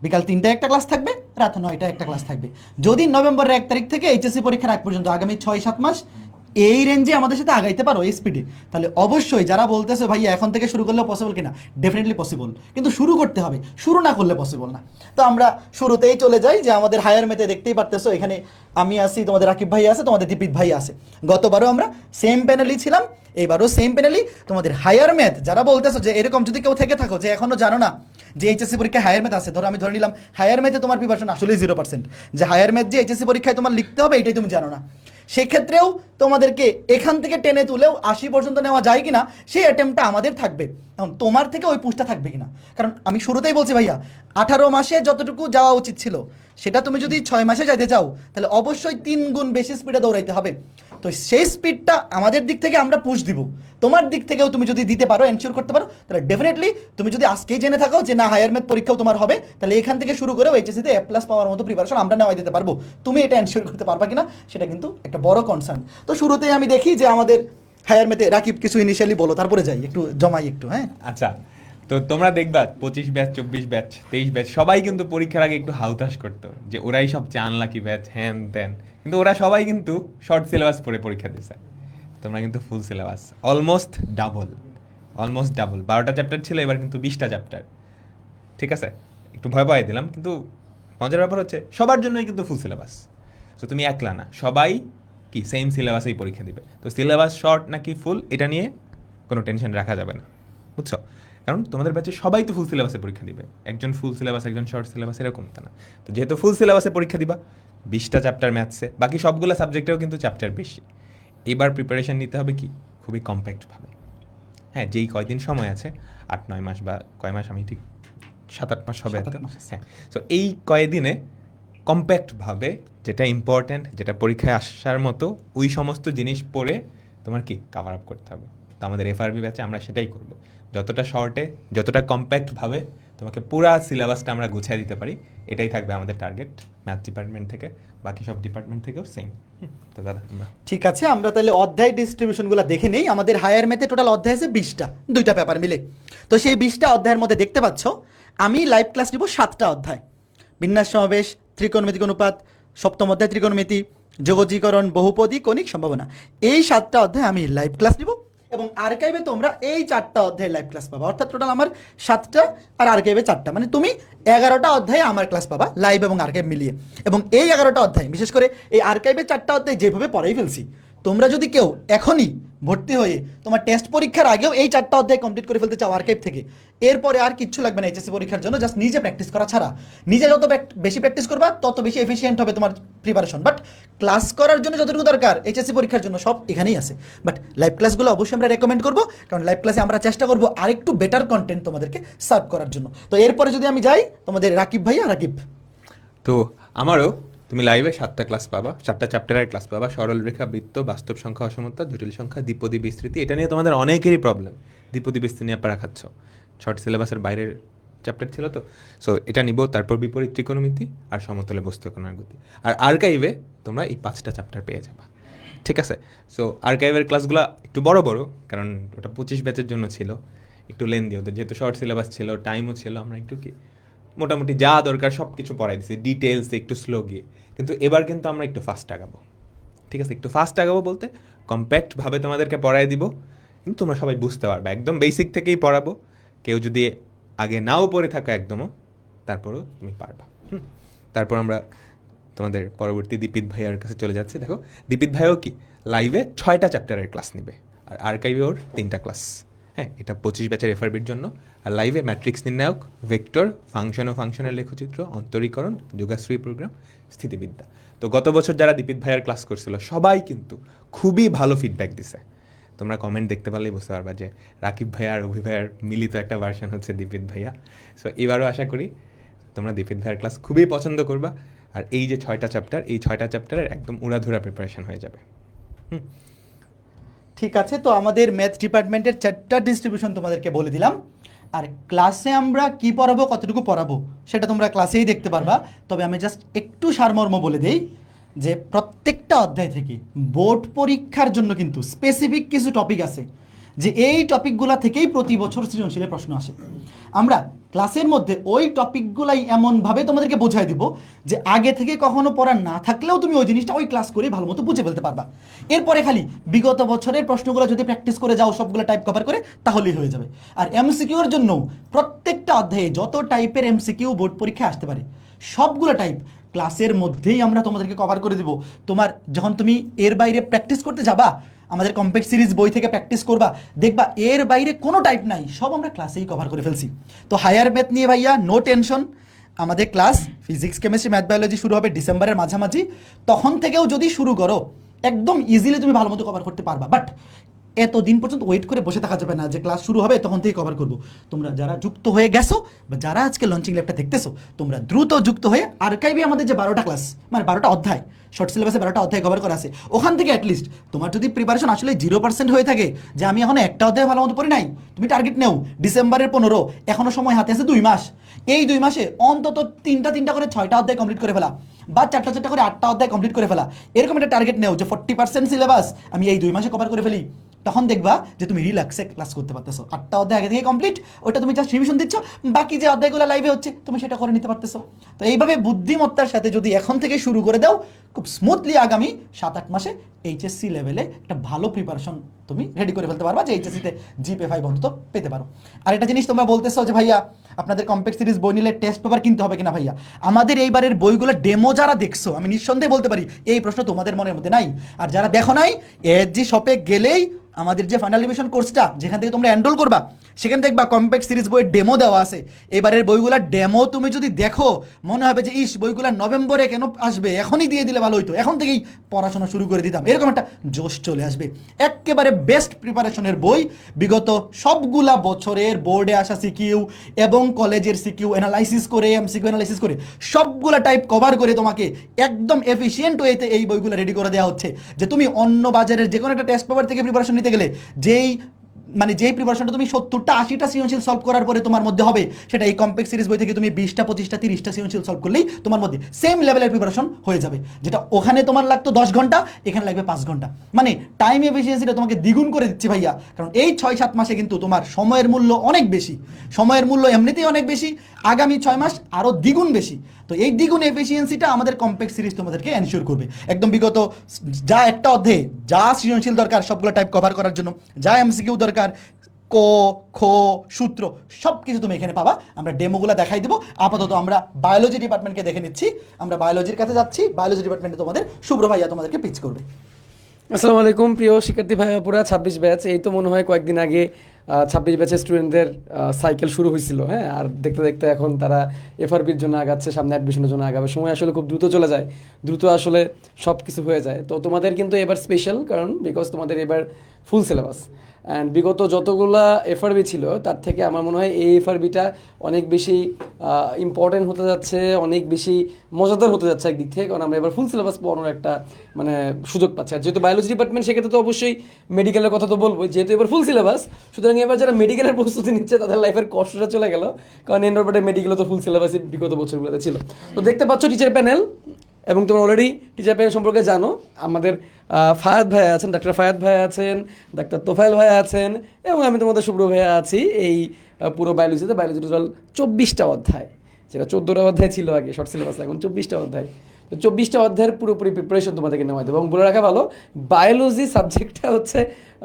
বিকাল 3টায় একটা ক্লাস থাকবে, রাত 9টায় একটা ক্লাস থাকবে। যদি নভেম্বরের 1 তারিখ থেকে এইচএসসি পরীক্ষার আগ পর্যন্ত আগামী 6-7 মাস এই রেঞ্জে আমাদের সাথে আগাইতে পারো এই স্পিডে, তাহলে অবশ্যই যারা বলতেছে ভাইয়া এখন থেকে শুরু করলে পসিবল কিনা, ডেফিনেটলি পসিবল, কিন্তু শুরু করতে হবে, শুরু না করলে পসিবল না। তো আমরা শুরুতেই চলে যাই যে আমাদের হায়ার ম্যাথে দেখতেই পারতেছো এখানে আমি আছি, তোমাদের রাকিব ভাই আছে, তোমাদের দীপিত ভাই আছে। গতবারও আমরা সেম প্যানেলই ছিলাম, এবারও সেম প্যানেলই। তোমাদের হায়ার ম্যাথ যারা বলতেছো যে এরকম যদি কেউ থেকে থাকো যে এখনো জানো না যে এইচএসসি পরীক্ষায় হায়ার ম্যাথ আছে, ধরো আমি ধরে নিলাম হায়ার ম্যাথে তোমার প্রিপারেশন আসলে 0%, যে হায়ার ম্যাথ যে এইচএসসি পরীক্ষায় তোমার লিখতে হবে এটাই তুমি জানো না, সেক্ষেত্রেও তোমাদেরকে এখান থেকে টেনে তুলেও 80 পর্যন্ত নেওয়া যায় কিনা সেই অ্যাটেম্পটা আমাদের থাকবে। এখন তোমার থেকে ওই পুষটা থাকবে কিনা, কারণ আমি শুরুতেই বলছি ভাইয়া 18 মাসে যতটুকু যাওয়া উচিত ছিল সেটা তুমি যদি 6 মাসে যাইতে চাও তাহলে অবশ্যই 3 গুণ বেশি স্পিডে দৌড়াইতে হবে। তো সেই স্পিডটা আমাদের দিক থেকে আমরা পুশ দিব, তোমার দিক থেকেও তুমি যদি দিতে পারো, এনশিওর করতে পারো, তাহলে ডেফিনেটলি তুমি যদি আজকেই জেনে থাকো যে না হায়ার ম্যাথ পরীক্ষাও তোমার হবে, তাহলে এখান থেকে শুরু করে এইচএসসিতে A+ পাওয়ার মতো প্রিপারেশন আমরা নেওয়া দিতে পারবো। তুমি এটা এনশিওর করতে পারবা কিনা সেটা কিন্তু একটা বড় কনসার্ন। তো শুরুতেই আমি দেখি যে আমাদের হায়ার ম্যাথে রাকিব কিছু ইনিশিয়ালি বলো, তারপরে যাই একটু জমাই একটু। হ্যাঁ আচ্ছা, তো তোমরা দেখবা 25 ব্যাচ 24 ব্যাচ 23 ব্যাচ সবাই কিন্তু পরীক্ষার আগে একটু হাউতাশ করতো যে ওরাই সব চান লাকি ব্যাচ হ্যান ত্যান, কিন্তু ওরা সবাই কিন্তু শর্ট সিলেবাস পড়ে পরীক্ষা দিছে, তোমরা কিন্তু ফুল সিলেবাস, অলমোস্ট ডাবল। 12টা চ্যাপ্টার ছিল, এবার কিন্তু 20টা চ্যাপ্টার। ঠিক আছে, একটু ভয় পাই দিলাম, কিন্তু মজার ব্যাপার হচ্ছে সবার জন্যই কিন্তু ফুল সিলেবাস। তো তুমি একলা না, সবাই কি সেম সিলেবাসেই পরীক্ষা দিবে। তো সিলেবাস শর্ট নাকি ফুল এটা নিয়ে কোনো টেনশন রাখা যাবে না, বুঝছো? কারণ তোমাদের ব্যাচে সবাই তো ফুল সিলেবাসে পরীক্ষা দিবে, একজন ফুল সিলেবাস একজন শর্ট সিলেবাস এরকম তা না। তো যেহেতু ফুল সিলেবাসে পরীক্ষা দিবা, 20টা চ্যাপ্টার ম্যাথসে, বাকি সবগুলো সাবজেক্টেও কিন্তু চ্যাপ্টার বেশি। এবার প্রিপারেশন নিতে হবে কি খুবই কম্প্যাক্টভাবে। হ্যাঁ, যেই কয়দিন সময় আছে, 8-9 মাস বা কয় মাস, আমি ঠিক 7-8 মাস হবে। 7-8 মাস। হ্যাঁ, তো এই কয়দিনে কম্প্যাক্টভাবে যেটা ইম্পর্ট্যান্ট, যেটা পরীক্ষায় আসার মতো, ওই সমস্ত জিনিস পড়ে তোমার কি কভার আপ করতে হবে। তো আমাদের এফআরবি ব্যাচে আমরা সেটাই করব, যতটা শর্টে যতটা কম্প্যাক্টভাবে তোমাকে পুরা সিলেবাসটা আমরা গুছিয়ে দিতে পারি, এটাই থাকবে আমাদের টার্গেট ম্যাথ ডিপার্টমেন্ট থেকে, বাকি সব ডিপার্টমেন্ট থেকেও সেম। তো দাদা আমরা ঠিক আছে, আমরা তাহলে অধ্যায় ডিস্ট্রিবিউশনগুলো দেখে নেই। আমাদের হায়ার ম্যাথে টোটাল অধ্যায় আছে 20টা, 2টা পেপার মিলে। তো সেই 20টা অধ্যায়ের মধ্যে দেখতে পাচ্ছ আমি লাইভ ক্লাস নিব 7টা অধ্যায়। বিন্যাস সমাবেশ, ত্রিকোণমিতিক অনুপাত, সপ্তম অধ্যায় ত্রিকোণমিতি, যোগজীকরণ, বহুপদী, কণিক সম্ভাবনা, এই 7টা অধ্যায় আমি লাইভ ক্লাস নিব। এবং আর্কাইভে তোমরা এই 4টা অধ্যায় লাইভ ক্লাস পাবা। অর্থাৎ টোটাল আমার 7টা আর আর্কাইভে 4টা, মানে তুমি 11টা অধ্যায়ে আমার ক্লাস পাবা লাইভ এবং আর্কাইভ মিলিয়ে। এবং এই 11টা অধ্যায়, বিশেষ করে এই আর্কাইভের 4টা অধ্যায় যেভাবে পড়াই ফেলছি, তোমরা যদি কেউ এখনই ভর্তি হয়ে তোমার টেস্ট পরীক্ষার আগেও এই 4টা অধ্যায় কমপ্লিট করে ফেলতে চাও আর্কাইভ থেকে, এরপরে আর কিচ্ছু লাগবে না এইচএসসি পরীক্ষার জন্য, জাস্ট নিজে প্র্যাকটিস করা ছাড়া। নিজে যত বেশি প্র্যাকটিস করবা তত বেশি এফিসিয়েন্ট হবে তোমার প্রিপারেশন। বাট ক্লাস করার জন্য যতটুকু দরকার এইচএসসি পরীক্ষার জন্য সব এখানেই আছে। বাট লাইভ ক্লাসগুলো অবশ্যই আমরা রেকমেন্ড করবো, কারণ লাইভ ক্লাসে আমরা চেষ্টা করবো আরেকটু বেটার কন্টেন্ট তোমাদেরকে সার্ভ করার জন্য। তো এরপরে যদি আমি যাই, তোমাদের রাকিব ভাইয়া, রাকিব। তো আমারও তুমি লাইভে 7টা ক্লাস পাবা, 4টা চ্যাপ্টারের ক্লাস পাবা, সরল রেখা, বৃত্ত, বাস্তব সংখ্যা, অসমতা, জটিল সংখ্যা, দ্বিপদী বিস্তৃতি। এটা নিয়ে তোমাদের অনেকেরই প্রবলেম, দ্বিপদী বিস্তৃতি নিয়ে পারা খাচ্ছ, শর্ট সিলেবাসের বাইরের চ্যাপ্টার ছিল তো। সো এটা নিব, তারপর বিপরীত ত্রিকোণমিতি আর সমতলে বস্তু কোণের গতি। আর আর্কাইভে তোমরা এই 5টা চ্যাপ্টার পেয়ে যাবা, ঠিক আছে? সো আর্কাইভের ক্লাসগুলো একটু বড় বড়, কারণ ওটা 25 ব্যাচের জন্য ছিল, একটু লেন্দি হতো, যেহেতু শর্ট সিলেবাস ছিল, টাইমও ছিল, আমরা একটু কি মোটামুটি যা দরকার সব কিছু পড়াই দিছি, ডিটেলসে একটু স্লো গিয়ে। কিন্তু এবার কিন্তু আমরা একটু ফাস্ট আগাবো, ঠিক আছে? একটু ফাস্ট আগাবো বলতে কম্প্যাক্টভাবে তোমাদেরকে পড়াই দিব, কিন্তু তোমরা সবাই বুঝতে পারবে, একদম বেসিক থেকেই পড়াবো। কেউ যদি আগে নাও পড়ে থাকো একদমও, তারপরেও তুমি পারবা। তারপর আমরা তোমাদের পরবর্তী দীপিত ভাইয়ার কাছে চলে যাচ্ছি। দেখো, দীপিত ভাইও কি লাইভে 6টা চ্যাপ্টারের ক্লাস নেবে, আর আর্কাইভে ওর 3টা ক্লাস। হ্যাঁ, এটা 25 ব্যাচের এফআরবির জন্য। আর লাইভে ম্যাট্রিক্স নির্ণায়ক, ভেক্টর, ফাংশন ও ফাংশনের লেখচিত্র, অন্তরীকরণ, যোগাশ্রী প্রোগ্রাম, স্থিতিবিদ্যা। তো গত বছর যারা দীপিত ভাইয়ার ক্লাস করছিল সবাই কিন্তু খুবই ভালো ফিডব্যাক দিছে। তোমরা কমেন্ট দেখতে পারলেই বুঝতে পারবা যে রাকিব ভাইয়া আর অভি ভাইয়ার মিলিত একটা ভার্সন হচ্ছে দীপিত ভাইয়া। সো এবারও আশা করি তোমরা দীপিত ভাইয়ার ক্লাস খুবই পছন্দ করবা। আর এই যে 6টা চ্যাপ্টার, এই 6টা চ্যাপ্টারের একদম উড়াধুরা প্রিপারেশন হয়ে যাবে। ঠিক আছে, তো আমাদের ম্যাথ ডিপার্টমেন্টের 4টা ডিস্ট্রিবিউশন তোমাদেরকে বলে দিলাম। আর ক্লাসে আমরা কি পড়াবো, কতটুকু পড়াবো, সেটা তোমরা ক্লাসেই দেখতে পারবা। তবে আমি জাস্ট একটু সারমর্ম বলে দেই যে প্রত্যেকটা অধ্যায় থেকে বোর্ড পরীক্ষার জন্য কিন্তু স্পেসিফিক কিছু টপিক আছে, যে এই টপিকগুলো থেকেই প্রতি বছর সৃজনশীলের প্রশ্ন আসে। আমরা ক্লাসের মধ্যে ওই টপিকগুলাই এমনভাবে তোমাদেরকে বোঝাই দিব যে আগে থেকে কখনো পড়া না থাকলেও তুমি ওই জিনিসটা ওই ক্লাস করে ভালো মতো বুঝে ফেলতে পারবা। এরপরে খালি বিগত বছরের প্রশ্নগুলো যদি প্র্যাকটিস করে যাও, সবগুলো টাইপ কভার করে, তাহলেই হয়ে যাবে। আর এমসিকিউর জন্য প্রত্যেকটা অধ্যায়ে যত টাইপের এমসিকিউ বোর্ড পরীক্ষায় আসতে পারে, সবগুলো টাইপ ক্লাসের মধ্যেই আমরা তোমাদেরকে কভার করে দিব। তোমার যখন তুমি এর বাইরে প্র্যাকটিস করতে যাবা, আমাদের কম্প্যাক্ট সিরিজ বই থেকে প্র্যাকটিস করবা, দেখবা এর বাইরে কোনো টাইপ নাই, সব আমরা ক্লাসেই কভার করে ফেলছি। তো হায়ার ম্যাথ নিয়ে ভাইয়া নো টেনশন, আমাদের class physics, chemistry, math, biology শুরু হবে ডিসেম্বরের মাঝামাঝি। তখন থেকেও যদি শুরু করো, একদম ইজিলি তুমি ভালো মতো কভার করতে পারবা। বাট এতদিন পর্যন্ত ওয়েট করে বসে থাকা যাবে না যে ক্লাস শুরু হবে তখন থেকে কভার করবো। তোমরা যারা যুক্ত হয়ে গেছো বা যারা আজকে লঞ্চিং ল্যাবটা দেখতেছো, তোমরা দ্রুত যুক্ত হয়ে আর্কাইভে আমাদের যে 12টা ক্লাস, মানে 12টা অধ্যায়, শর্ট সিলেবাসে 12টা অধ্যায় কভার করা আছে, ওখান থেকে অ্যাটলিস্ট তোমার যদি প্রিপারেশন আসলে 0% হয়ে থাকে, যে আমি এখন একটা অধ্যায় ভালো মতো পড়ি নাই, তুমি টার্গেট নেও ডিসেম্বরের 15, এখনো সময় হাতে আছে 2 মাস। এই 2 মাসে অন্তত 3টা করে 6টা অধ্যায় কমপ্লিট করে ফেলা, বা 4টা করে 8টা অধ্যায় কমপ্লিট করে ফেলা, এরকম একটা টার্গেট নেও যে 40% সিলেবাস আমি এই 2 মাসে কভার করে ফেলি। তখন দেখবা যে তুমি রিল্যাক্সে ক্লাস করতে পারতেছো। 8টা অধ্যায় আগে থেকে কমপ্লিট, ওটা তুমি জাস্ট রিভিশন দিচ্ছ, বাকি যে অধ্যায়গুলো লাইভে হচ্ছে তুমি সেটা করে নিতে পারতেছো। তো এইভাবে বুদ্ধিমত্তার সাথে যদি এখন থেকে শুরু করে দাও, খুব স্মুথলি আগামী 7-8 মাসে এইচএসসি লেভেলে একটা ভালো প্রিপারেশন তুমি রেডি করে ফেলতে পারবা, যে এইচএসসিতে জিপে 5 অন্তত পেতে পারো। আর একটা জিনিস তোমরা বলতেছো যে ভাইয়া আপনাদের কম্প্যাক্ট সিরিজ বই নিলে টেস্ট পেপার কিনতে হবে কিনা। ভাইয়া আমাদের এইবারের বইগুলো ডেমো যারা দেখছো, আমি নিঃসন্দেহে বলতে পারি এই প্রশ্ন তোমাদের মনের মধ্যে নাই। আর যারা দেখো নাই, এসজি শপে গেলেই আমাদের যে ফাইনাল রিভিশন কোর্সটা যেখান থেকে তোমরা এনরোল করবা, সেখানে দেখবা কম্প্যাক্ট সিরিজ বইয়ের ডেমো দেওয়া আছে। এবারের বইগুলার ডেমো তুমি যদি দেখো, মনে হবে যে ইস বইগুলা নভেম্বরে কেন আসবে, এখনই দিয়ে দিলে ভালো হইতো, এখন থেকেই পড়াশোনা শুরু করে দিতাম, এরকম একটা জোশ চলে আসবে। একেবারে বেস্ট প্রিপারেশনের বই, বিগত সবগুলা বছরের বোর্ডে আসা সিকিউ এবং কলেজের সিকিউ অ্যানালাইসিস করে, এমসিকিউ অ্যানালাইসিস করে, সবগুলা টাইপ কভার করে তোমাকে একদম এফিশিয়েন্ট ওয়েতে এই বইগুলো রেডি করে দেওয়া হচ্ছে, যে তুমি অন্য বাজারের যে কোনো একটা টেস্ট পেপার থেকে প্রিপারেশন নিতে গেলে যেই প্রিপারেশনটা তুমি 70টা 80টা সৃজনশীল সলভ করার পরে তোমার মধ্যে হবে, সেটা এই কমপ্লেক্স সিরিজ বই থেকে তুমি 20টা 25টা 30টা সৃজনশীল সলভ করলেই তোমার মধ্যে সেম লেভেলের প্রিপারেশন হয়ে যাবে। যেটা ওখানে তোমার লাগতো 10 ঘন্টা, এখানে লাগবে 5 ঘন্টা, মানে টাইম এফিসিয়েন্সিটা তোমাকে দ্বিগুণ করে দিচ্ছে ভাইয়া। কারণ এই 6-7 মাসে কিন্তু তোমার সময়ের মূল্য অনেক বেশি, সময়ের মূল্য এমনিতেই অনেক বেশি, আগামী 6 মাস আরও দ্বিগুণ বেশি। তো এই দ্বিগুণ এফিসিয়েন্সিটা আমাদের কমপ্লেক্স সিরিজ তোমাদেরকে এনশিওর করবে। একদম বিগত যা একটা অধ্যায়ে যা সৃজনশীল দরকার সবগুলো টাইপ কভার করার জন্য, যা এমসিকিউ দরকার, ক খ সূত্র সব কিছু তুমি এখানে পাবা। আমরা ডেমোগুলো দেখাই দেবো। আপাতত আমরা বায়োলজি ডিপার্টমেন্টকে দেখে নিচ্ছি, আমরা বায়োলজির কাছে যাচ্ছি। বায়োলজি ডিপার্টমেন্টে তোমাদের শুভ্র ভাইয়া তোমাদেরকে পিচ করবে। আসসালামু আলাইকুম প্রিয় শিক্ষার্থী ভাইয়া, পুরা 26 ব্যাচ। এই তো মনে হয় কয়েকদিন আগে 26 ব্যাচের স্টুডেন্টদের সাইকেল শুরু হয়েছিল, হ্যাঁ। আর দেখতে দেখতে এখন তারা এফআরবির জন্য আগাচ্ছে, সামনে অ্যাডমিশনের জন্য আগাবে। সময় আসলে খুব দ্রুত চলে যায়, দ্রুত আসলে সব কিছু হয়ে যায়। তো তোমাদের কিন্তু এবার স্পেশাল, কারণ বিকজ তোমাদের এবার ফুল সিলেবাস। অ্যান্ড বিগত যতগুলা এফআরবি ছিল তার থেকে আমার মনে হয় এই এফআরবিটা অনেক বেশি ইম্পর্টেন্ট হতে যাচ্ছে, অনেক বেশি মজাদার হতে যাচ্ছে একদিক থেকে, কারণ আমরা এবার ফুল সিলেবাস পড়ানোর একটা মানে সুযোগ পাচ্ছি। আর যেহেতু বায়োলজি ডিপার্টমেন্ট, সেক্ষেত্রে তো অবশ্যই মেডিকেলের কথা তো বলবো, যেহেতু এবার ফুল সিলেবাস, সুতরাং এবার যারা মেডিকেলের প্রস্তুতি নিচ্ছে তাদের লাইফের কষ্টটা চলে গেল, কারণ এনরোলমেন্টের মেডিকেলও তো ফুল সিলেবাসই বিগত বছরগুলোতে ছিল। তো দেখতে পাচ্ছ টিচার প্যানেল, এবং তোমরা অলরেডি টিচার প্যানেল সম্পর্কে জানো। আমাদের ফায়াদ ভাইয়া আছেন, ডাক্তার ফায়াদ ভাইয়া আছেন, ডাক্তার তোফায়েল ভাইয়া আছেন, এবং আমি তোমাদের শুভ্র ভাইয়া আছি। এই পুরো বায়োলজিতে বায়োলজি টোটাল 24টা অধ্যায়, যেটা 14টা অধ্যায় ছিল আগে শর্ট সিলেবাস, এখন 24টা অধ্যায়। তো 24টা অধ্যায়ের পুরোপুরি প্রিপারেশন তোমাদেরকে নেওয়া দেবো। এবং বলে রাখা ভালো, বায়োলজি সাবজেক্টটা হচ্ছে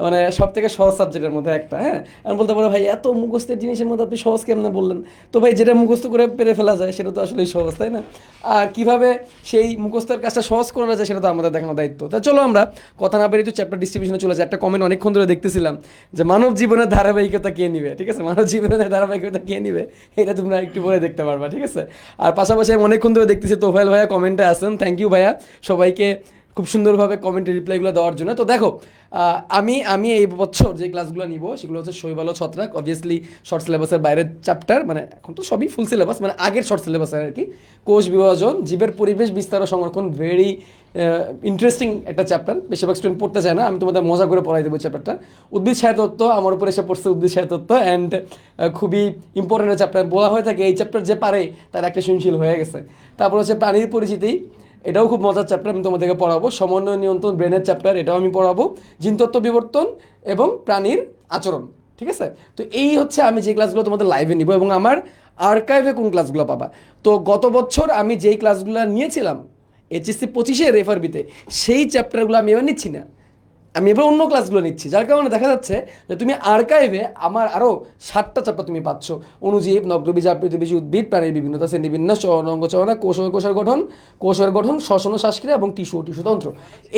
মানে সব থেকে সহজ সাবজেক্টের মধ্যে একটা, হ্যাঁ। আমি বলতে পারো ভাই এত মুখস্থের জিনিসের মধ্যে আপনি সহজ কেমন বললেন? তো ভাই যেটা মুখস্থ করে পেরে ফেলা যায় সেটা তো আসলেই সহজ, তাই না? আর কীভাবে সেই মুখস্থের কাজটা সহজ করা যায় সেটা তো আমাদের দেখানোর দায়িত্ব। তা চলো আমরা কথা না বেরিয়ে তো চ্যাপ্টার ডিস্ট্রিবিউশনে চলে যায়। একটা কমেন্ট অনেকক্ষণ ধরে দেখতেছিলাম যে মানব জীবনের ধারাবাহিকতা কে নিবে, ঠিক আছে? মানব জীবনের ধারাবাহিকতা কে নিবে এটা তোমরা একটু পরে দেখতে পারবা, ঠিক আছে? আর পাশাপাশি আমি অনেকক্ষণ ধরে দেখতেছি তোফায়েল ভাইয়া কমেন্টে আসেন, থ্যাংক ইউ ভাইয়া সবাইকে খুব সুন্দরভাবে কমেন্টের রিপ্লাইগুলো দেওয়ার জন্য। তো দেখো, আমি এই বছর যে ক্লাসগুলো নিব সেগুলো হচ্ছে শৈবাল ও ছত্রাক, অবভিয়াসলি শর্ট সিলেবাসের বাইরের চ্যাপ্টার, মানে এখন তো সবই ফুল সিলেবাস, মানে আগের শর্ট সিলেবাসের আর কি। কোষ বিভাজন, জীবের পরিবেশ, বিস্তার ও সংরক্ষণ, ভেরি ইন্টারেস্টিং একটা চ্যাপ্টার, বেশিরভাগ স্টুডেন্ট পড়তে চায় না, আমি তোমাদের মজা করে পড়াই দেবো চ্যাপ্টারটা। উদ্ভিদ ছায়াতত্ত্ব, আমার উপরে এসে পড়ছে উদ্ভিদ ছায়াতত্ত্ব, অ্যান্ড খুবই ইম্পর্টেন্ট চ্যাপ্টার। বলা হয়ে থাকে এই চ্যাপ্টার যে পারে তার একটা সৃজনশীল হয়ে গেছে। তারপর হচ্ছে প্রাণীর পরিচিতি, এটাও খুব মজার চ্যাপ্টার, আমি তোমাদেরকে পড়াবো। সমন্বয় নিয়ন্ত্রণ, ব্রেনের চ্যাপ্টার, এটাও আমি পড়াবো। জিনতত্ত্ব বিবর্তন এবং প্রাণীর আচরণ, ঠিক আছে? তো এই হচ্ছে আমি যে ক্লাসগুলো তোমাদের লাইভে নিব, এবং আমার আর্কাইভে কোন ক্লাসগুলো পাবা। তো গত বছর আমি যেই ক্লাসগুলো নিয়েছিলাম এইচএসসি 25-এর এফআরবিতে, সেই চ্যাপ্টারগুলো আমি এবার নিচ্ছি না, আমি এবার অন্য ক্লাসগুলো নিচ্ছি। যার কারণে দেখা যাচ্ছে যে তুমি আর্কাইভে আমার আরও 7টা চ্যাপ্টার তুমি পাচ্ছ। অণুজীব, নগ্নবীজ, আপৃতবীজ, উদ্ভিদ, প্রাণীর বিভিন্নতা, শ্রেণীবিন্যাস, অঙ্গচলনা, কোষের গঠন, শ্বসন ও শ্বাসক্রিয়া এবং টিস্যুতন্ত্র।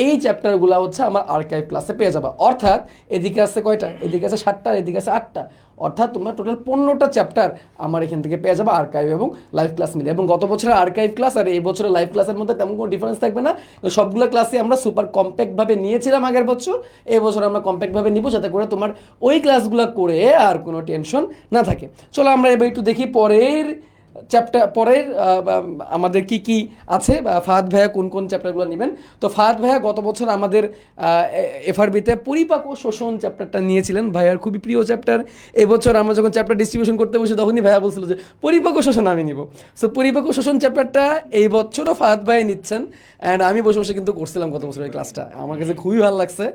এই চ্যাপ্টারগুলো হচ্ছে আমার আর্কাইভ ক্লাসে পেয়ে যাবা। অর্থাৎ এদিকে আছে কয়টা? এদিকে আছে 7টা, এদিকে আছে 8টা, অর্থাৎ তোমরা টোটাল 15টা চ্যাপ্টার আমার এখান থেকে পেয়ে যাবে আর্কাইভ এবং লাইভ ক্লাস মিলে। এবং গত বছরের আর্কাইভ ক্লাস আর এই বছরের লাইভ ক্লাসের মধ্যে তেমন কোনো ডিফারেন্স থাকবে না। সবগুলো ক্লাসে আমরা সুপার কম্প্যাক্টভাবে নিয়েছিলাম আগের বছর, এই বছর আমরা কম্প্যাক্টভাবে নিব, যাতে করে তোমার ওই ক্লাসগুলো করে আর কোনো টেনশন না থাকে। চলো আমরা এবার একটু দেখি পরের চ্যাপ্টার পরের আমাদের কি কি আছে বা ফাহাদ ভাইয়া কোন কোন চ্যাপ্টারগুলো নেবেন। তো ফাহাদ ভাইয়া গত বছর আমাদের এফআরবিতে পরিপাক ও শোষণ চ্যাপ্টারটা নিয়েছিলেন, ভাইয়ার খুবই প্রিয় চ্যাপ্টার। এবছর আমরা যখন চ্যাপ্টার ডিস্ট্রিবিউশন করতে বসে তখনই ভাইয়া বলছিল যে পরিপাক ও শোষণ আমি নিব। সো পরিপাক ও শোষণ চ্যাপ্টারটা এই বছরও ফাহাদ ভাই নিচ্ছেন, অ্যান্ড আমি বসে বসে কিন্তু করছিলাম গত বছর এই ক্লাসটা, আমার কাছে খুবই ভালো লাগছে।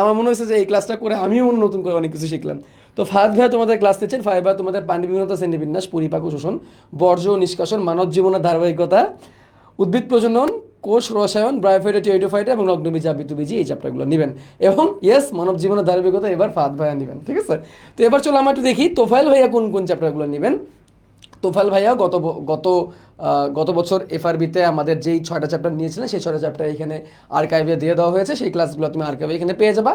আমার মনে হয়েছে যে এই ক্লাসটা করে আমিও নতুন করে অনেক কিছু শিখলাম। তো ফাহাদ ভাইয়া তোমাদের ক্লাস নিচ্ছেন, ফাহাদ ভাইয়া তোমাদের পানিবিহীনতা শ্রেণীবিন্যাস, পরিপাক ও শোষণ, বর্জ্য ও নিষ্কাশন, মানব জীবনের ধারাবাহিকতা, উদ্ভিদ প্রজনন, কোষ রসায়ন, ব্রায়োফাইটা, টিওটোফাইটা এবং লগ্নবীজি আবৃতবীজি এই চ্যাপ্টারগুলো নেবেন। এবং ইয়েস, মানব জীবনের ধারাবাহিকতা এবার ফাহাদ ভাইয়া নেবেন, ঠিক আছে। তো এবার চলো আমরা একটু দেখি তোফায়েল ভাইয়া কোন কোন চ্যাপ্টারগুলো নেবেন। তোফায়েল ভাইয়া গত বছর এফআরবিতে আমাদের যেই 6টা চ্যাপ্টার নিয়েছিলেন সেই 6টা চ্যাপ্টার এখানে আর্কাইভে দিয়ে দেওয়া হয়েছে, সেই ক্লাসগুলো তুমি আর্কাইভে এখানে পেয়ে যাবা।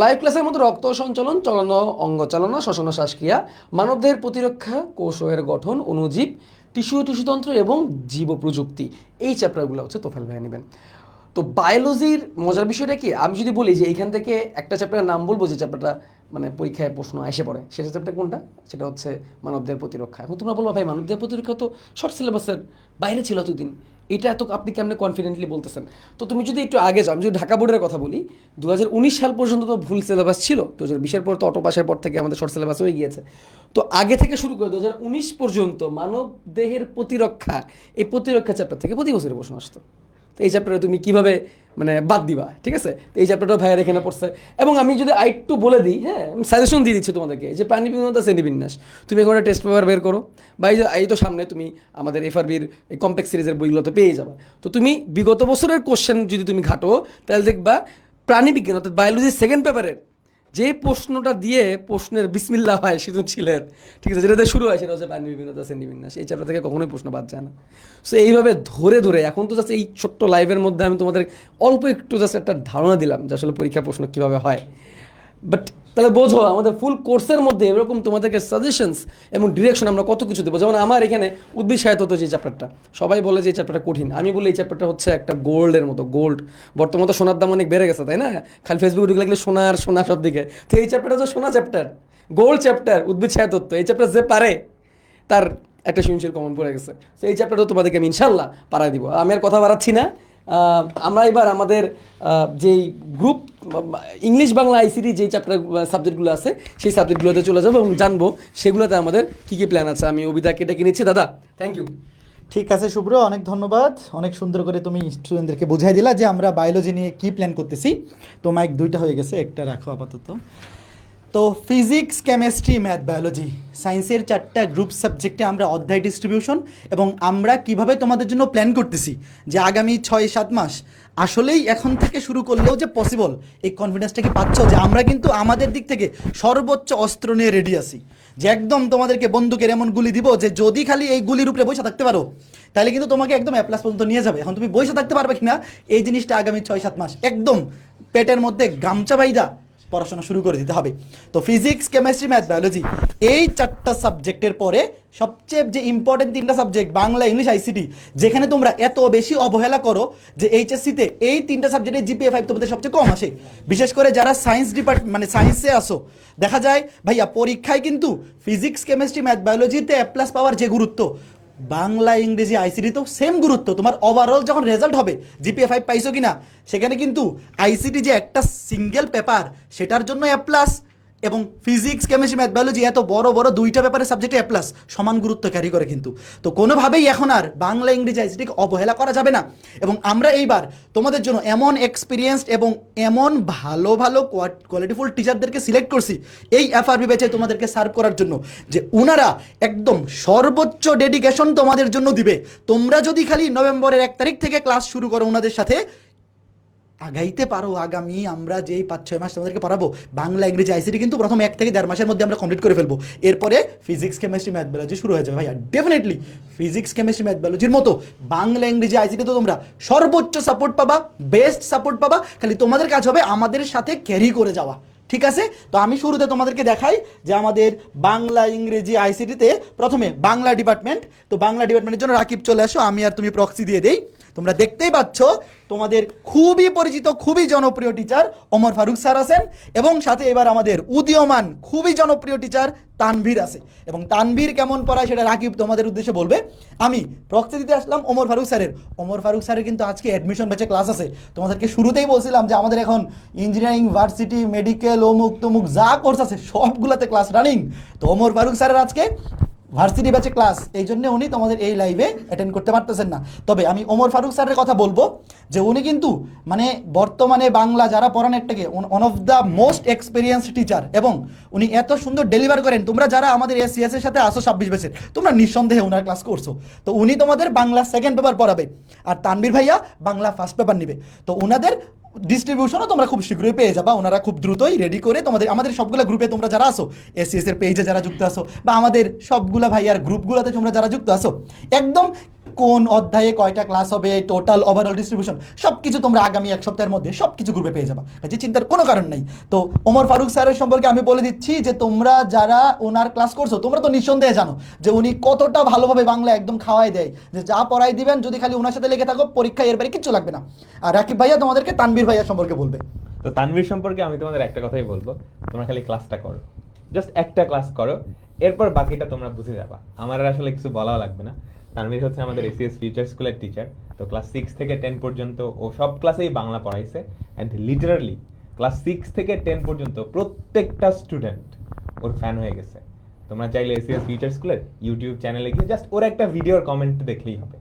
লাইভ ক্লাসের মধ্যে রক্ত সঞ্চালন, চলন অঙ্গ চালনা, শ্বসন ও শ্বাসক্রিয়া, মানবদেহের প্রতিরক্ষা, কোষের গঠন, অণুজীব, টিস্যুতন্ত্র এবং জীব প্রযুক্তি, এই চ্যাপ্টারগুলো হচ্ছে তোফায়েল ভাইয়া নেবেন। তো বায়োলজির মজার বিষয়টা কি, আমি যদি বলি যে এইখান থেকে একটা চ্যাপ্টারের নাম বলবো যে চ্যাপ্টারটা মানে পরীক্ষায় প্রশ্ন এসে পড়ে, সেটা চ্যাপ্টার কোনটা, সেটা হচ্ছে মানবদেহের প্রতিরক্ষা। এখন তোমরা বলবো ভাই মানবদেহের প্রতিরক্ষা তো শর্ট সিলেবাসের বাইরে ছিল এতদিন, এটা এত আপনি কেমনে কনফিডেন্টলি বলতেছেন। তো তুমি যদি একটু আগে যাও, আমি যদি ঢাকা বোর্ডের কথা বলি, 2019 সাল পর্যন্ত তো ফুল সিলেবাস ছিল, 2020-এর পর তো অটো পাসের পর থেকে আমাদের শর্ট সিলেবাস হয়ে গিয়েছে। তো আগে থেকে শুরু করে 2019 পর্যন্ত মানব দেহের প্রতিরক্ষা, এই প্রতিরক্ষা চ্যাপ্টার থেকে প্রতি বছরের প্রশ্ন আসতো। তো এই চ্যাপ্টারে তুমি কিভাবে মানে বাদ দিবা, ঠিক আছে। তো এই চ্যাপ্টারটা ভাইয়ের এখানে পড়ছে। এবং আমি যদি আরেকটু বলে দিই, হ্যাঁ আমি সাজেশন দিয়ে দিচ্ছি তোমাদেরকে, যে পানিবিহীনতা শ্রেণীবিন্যাস তুমি এখন টেস্ট পেপার বের করো, বা এই তো সামনে তুমি আমাদের এফআরবির এই কমপ্লেক্স সিরিজের বইগুলো তো পেয়ে যাবা। তো তুমি বিগত বছরের কোশ্চেন যদি তুমি ঘাটো, তাহলে দেখবা প্রাণীবিজ্ঞান অর্থাৎ বায়োলজির সেকেন্ড পেপারের যে প্রশ্নটা দিয়ে প্রশ্নের বিসমিল্লাহ হয় সৃজনশীলের, ঠিক আছে, যেটাতে শুরু হয় সেটা হচ্ছে পানিবিহীনতা শ্রেণীবিন্যাস, এই চ্যাপ্টার থেকে কখনোই প্রশ্ন বাদ যায় না। সো এইভাবে ধরে ধরে এখন তো জাস্ট এই ছোট্ট লাইভের মধ্যে আমি তোমাদের অল্প একটু জাস্ট একটা ধারণা দিলাম যে আসলে পরীক্ষার প্রশ্ন কীভাবে হয়, বাট তাহলে বোঝো আমাদের ফুল কোর্সের মধ্যে এরকম তোমাদেরকে সাজেশনস এবং ডিরেকশন আমরা কত কিছু দেবো। যেমন আমার এখানে উদ্ভিদ সাহিত্য যে চ্যাপ্টারটা, সবাই বলে যে এই চ্যাপ্টারটা কঠিন, আমি বলি এই চ্যাপ্টারটা হচ্ছে একটা গোল্ডের মতো। গোল্ড বর্তমানে তো সোনার দাম অনেক বেড়ে গেছে, তাই না, খালি ফেসবুকে ঢুকে লাগলে সোনার সোনা সব দিকে। তো এই চ্যাপ্টারটা হচ্ছে সোনা চ্যাপ্টার, গোল্ড চ্যাপ্টার, উদ্ভিদ সাহিত্য। এই চ্যাপ্টার যে পারে তার একটা সৃজনশীল কমন পড়ে গেছে। তো এই চ্যাপ্টারটা তোমাদেরকে আমি ইনশাল্লাহ পারাই দিব। আমি আর কথা বাড়াচ্ছি না, আমরা এবার আমাদের যেই গ্রুপ ইংলিশ বাংলা আইসিটি যেই চ্যাপ্টার সাবজেক্টগুলো আছে সেই সাবজেক্টগুলোতে চলে যাবো এবং জানবো সেগুলোতে আমাদের কী কী প্ল্যান আছে। আমি অবিদাকে ডেকে নিচ্ছি। দাদা থ্যাংক ইউ। ঠিক আছে শুভ্র, অনেক ধন্যবাদ, অনেক সুন্দর করে তুমি স্টুডেন্টদেরকে বুঝাই দিলা যে আমরা বায়োলজি নিয়ে কী প্ল্যান করতেছি। তো মাইক 2টা হয়ে গেছে, একটা রাখো আপাতত। তো ফিজিক্স, কেমিস্ট্রি, ম্যাথ, বায়োলজি, সায়েন্সের 4টা গ্রুপ সাবজেক্টে আমরা অধ্যায় ডিস্ট্রিবিউশন এবং আমরা কিভাবে তোমাদের জন্য প্ল্যান করতেছি যে আগামী 6-7 মাস আসলেই এখন থেকে শুরু করলেও যে পসিবল, এই কনফিডেন্সটা কি পাচ্ছ যে আমরা কিন্তু আমাদের দিক থেকে সর্বোচ্চ অস্ত্র নিয়ে রেডি আছি, যে একদম তোমাদেরকে বন্দুকের এমন গুলি দিব যে যদি খালি এই গুলির উপরে বসে থাকতে পারো তাহলে কিন্তু তোমাকে একদম A+ পর্যন্ত নিয়ে যাবে। এখন তুমি বসে থাকতে পারবে কিনা এই জিনিসটা আগামী 6-7 মাস একদম পেটের মধ্যে গামছা বাইদা পড়াশোনা শুরু করে দিতে হবে। তো ফিজিক্স, কেমিস্ট্রি, ম্যাথ, বায়োলজি এই 4টা সাবজেক্টের পরে সবচেয়ে যে ইম্পর্টেন্ট 3টা সাবজেক্ট বাংলা, ইংলিশ, আইসিটি, যেখানে তোমরা এত বেশি অবহেলা করো যে এইচএসসিতে এই 3টা সাবজেক্টে জিপিএ 5 তোমাদের সবচেয়ে কম আসে, বিশেষ করে যারা সায়েন্স ডিপার্টমেন্ট মানে সায়েন্সে আসো, দেখা যায় ভাইয়া পরীক্ষায় কিন্তু ফিজিক্স, কেমিস্ট্রি, ম্যাথ, বায়োলজিতে A+ পাওয়ার যে গুরুত্ব, বাংলা, ইংরেজি, আইসিটিতেও সেম গুরুত্ব। তোমার ওভারঅল যখন রেজাল্ট হবে জিপিএ 5 পাইছো কিনা, সেখানে কিন্তু আইসিটি যে একটা সিঙ্গেল পেপার সেটার জন্য A+ এবং ফিজিক্স, কেমিস্ট্রি, ম্যাথ, বায়োলজি এত বড় বড় 2টা পেপারের সাবজেক্টে A+ সমান গুরুত্ব ক্যারি করে কিন্তু। তো কোনোভাবেই এখন আর বাংলা, ইংরেজি, আইসিটিকে অবহেলা করা যাবে না। এবং আমরা এইবার তোমাদের জন্য এমন এক্সপিরিয়েন্সড এবং এমন ভালো ভালো কোয়ালিটিফুল টিচারদেরকে সিলেক্ট করছি এই এফআরবি ব্যাচে তোমাদেরকে সার্ভ করার জন্য, যে ওনারা একদম সর্বোচ্চ ডেডিকেশন তোমাদের জন্য দিবে। তোমরা যদি খালি নভেম্বরের 1 তারিখ থেকে ক্লাস শুরু করো ওনাদের সাথে, আগাইতে পারো, আগামী আমরা যেই 5-6 মাস তোমাদেরকে পড়াবো বাংলা, ইংরেজি, আইসিটি কিন্তু প্রথম 1 থেকে 1.5 মাসের মধ্যে আমরা কমপ্লিট করে ফেলবো। এরপরে ফিজিক্স, কেমিস্ট্রি, ম্যাথ, বায়োলজি শুরু হয়ে যাবে ভাইয়া। ডেফিনেটলি ফিজিক্স, কেমিস্ট্রি, ম্যাথ, বায়োলজির মতো বাংলা, ইংরেজি, আইসিটি তো তোমরা সর্বোচ্চ সাপোর্ট পাবা, বেস্ট সাপোর্ট পাবা। খালি তোমাদের কাজ হবে আমাদের সাথে ক্যারি করে যাওয়া, ঠিক আছে। তো আমি শুরুতে তোমাদেরকে দেখাই যে আমাদের বাংলা, ইংরেজি, আইসিটিতে প্রথমে বাংলা ডিপার্টমেন্ট। তো বাংলা ডিপার্টমেন্টের জন্য রাকিব চলে আসো, আমি আর তুমি প্রক্সি দিয়ে দেই। তোমরা দেখতেই পাচ্ছ তোমাদের খুবই পরিচিত, খুবই জনপ্রিয় টিচার ওমর ফারুক স্যার আছেন, এবং সাথে এবার আমাদের উদীয়মান খুবই জনপ্রিয় টিচার তানভীর আছে। এবং তানভীর কেমন পড়ায় সেটা রাকিব তোমাদের উদ্দেশ্যে বলবে। আমি প্রক্সি দিতে আসলাম ওমর ফারুক স্যারের। ওমর ফারুক স্যারের কিন্তু আজকে অ্যাডমিশন ব্যাচে ক্লাস আছে। তোমাদেরকে শুরুতেই বলছিলাম যে আমাদের এখন ইঞ্জিনিয়ারিং, ভার্সিটি, মেডিকেল, অমুক তমুক যা কোর্স আছে সবগুলোতে ক্লাস রানিং। তো ওমর ফারুক স্যারের আজকে ভার্সিটি ব্যাচে ক্লাস, এই জন্য উনি তোমাদের এই লাইভে অ্যাটেন্ড করতে পারতেছেন না। তবে আমি ওমর ফারুক স্যারের কথা বলবো যে উনি কিন্তু মানে বর্তমানে বাংলা যারা পড়ান একটাকে one of the most experience teacher, এবং উনি এত সুন্দর ডেলিভার করেন। তোমরা যারা আমাদের এসিএস এর সাথে আসো 26 ব্যাচের, তোমরা নিঃসন্দেহে ওনার ক্লাস করছো। তো উনি তোমাদের বাংলা সেকেন্ড পেপার পড়াবে, আর তানভীর ভাইয়া বাংলা ফার্স্ট পেপার নিবে। তো ওনাদের ডিস্ট্রিবিউশনও তোমরা খুব শীঘ্রই পেয়ে যাবা। ওনারা খুব দ্রুতই রেডি করে তোমাদের আমাদের সবগুলা গ্রুপে তোমরা যারা আসো, এসিএস এর পেজে যারা যুক্ত আসো, বা আমাদের সবগুলা ভাইয়ার গ্রুপগুলোতে তোমরা যারা যুক্ত আসো, একদম কোন অধ্যায়ে কয়টা ক্লাস হবে, টোটাল ওভারঅল ডিস্ট্রিবিউশন সব কিছু তোমরা আগামী এক সপ্তাহের মধ্যে সব কিছু গ্রুপে পেয়ে যাবা, যে চিন্তার কোনো কারণ নেই। তো ওমর ফারুক স্যারের সম্পর্কে আমি বলে দিচ্ছি যে তোমরা যারা ওনার ক্লাস করছো তোমরা তো নিঃসন্দেহে জানো যে উনি কতটা ভালোভাবে বাংলা একদম খাওয়াই দেয়, যে যা পড়াই দিবেন যদি খালি ওনার সাথে লেগে থাকো পরীক্ষা এর বাইরে কিচ্ছু লাগবে না। আর রাকিব ভাইয়া তোমাদেরকে তানভীর ভাইয়া সম্পর্কে বলবে। তো তানভীর সম্পর্কে আমি তোমাদের একটা কথাই বলবো, তোমরা খালি ক্লাসটা করো, জাস্ট একটা ক্লাস করো, এরপর বাকিটা তোমরা বুঝে যাবা। আমার আর আসলে কিছু বলাও লাগবে না। তানভীর হচ্ছে আমাদের এসিএস ফিউচার স্কুলের টিচার। তো ক্লাস 6 থেকে 10 পর্যন্ত ও সব ক্লাসেই বাংলা পড়াইছে, অ্যান্ড লিটারালি ক্লাস 6 থেকে 10 পর্যন্ত প্রত্যেকটা স্টুডেন্ট ওর ফ্যান হয়ে গেছে। তোমরা চাইলে এসিএস ফিউচার স্কুলের ইউটিউব চ্যানেলে গিয়ে জাস্ট ওর একটা ভিডিওর কমেন্ট দেখলেই হবে।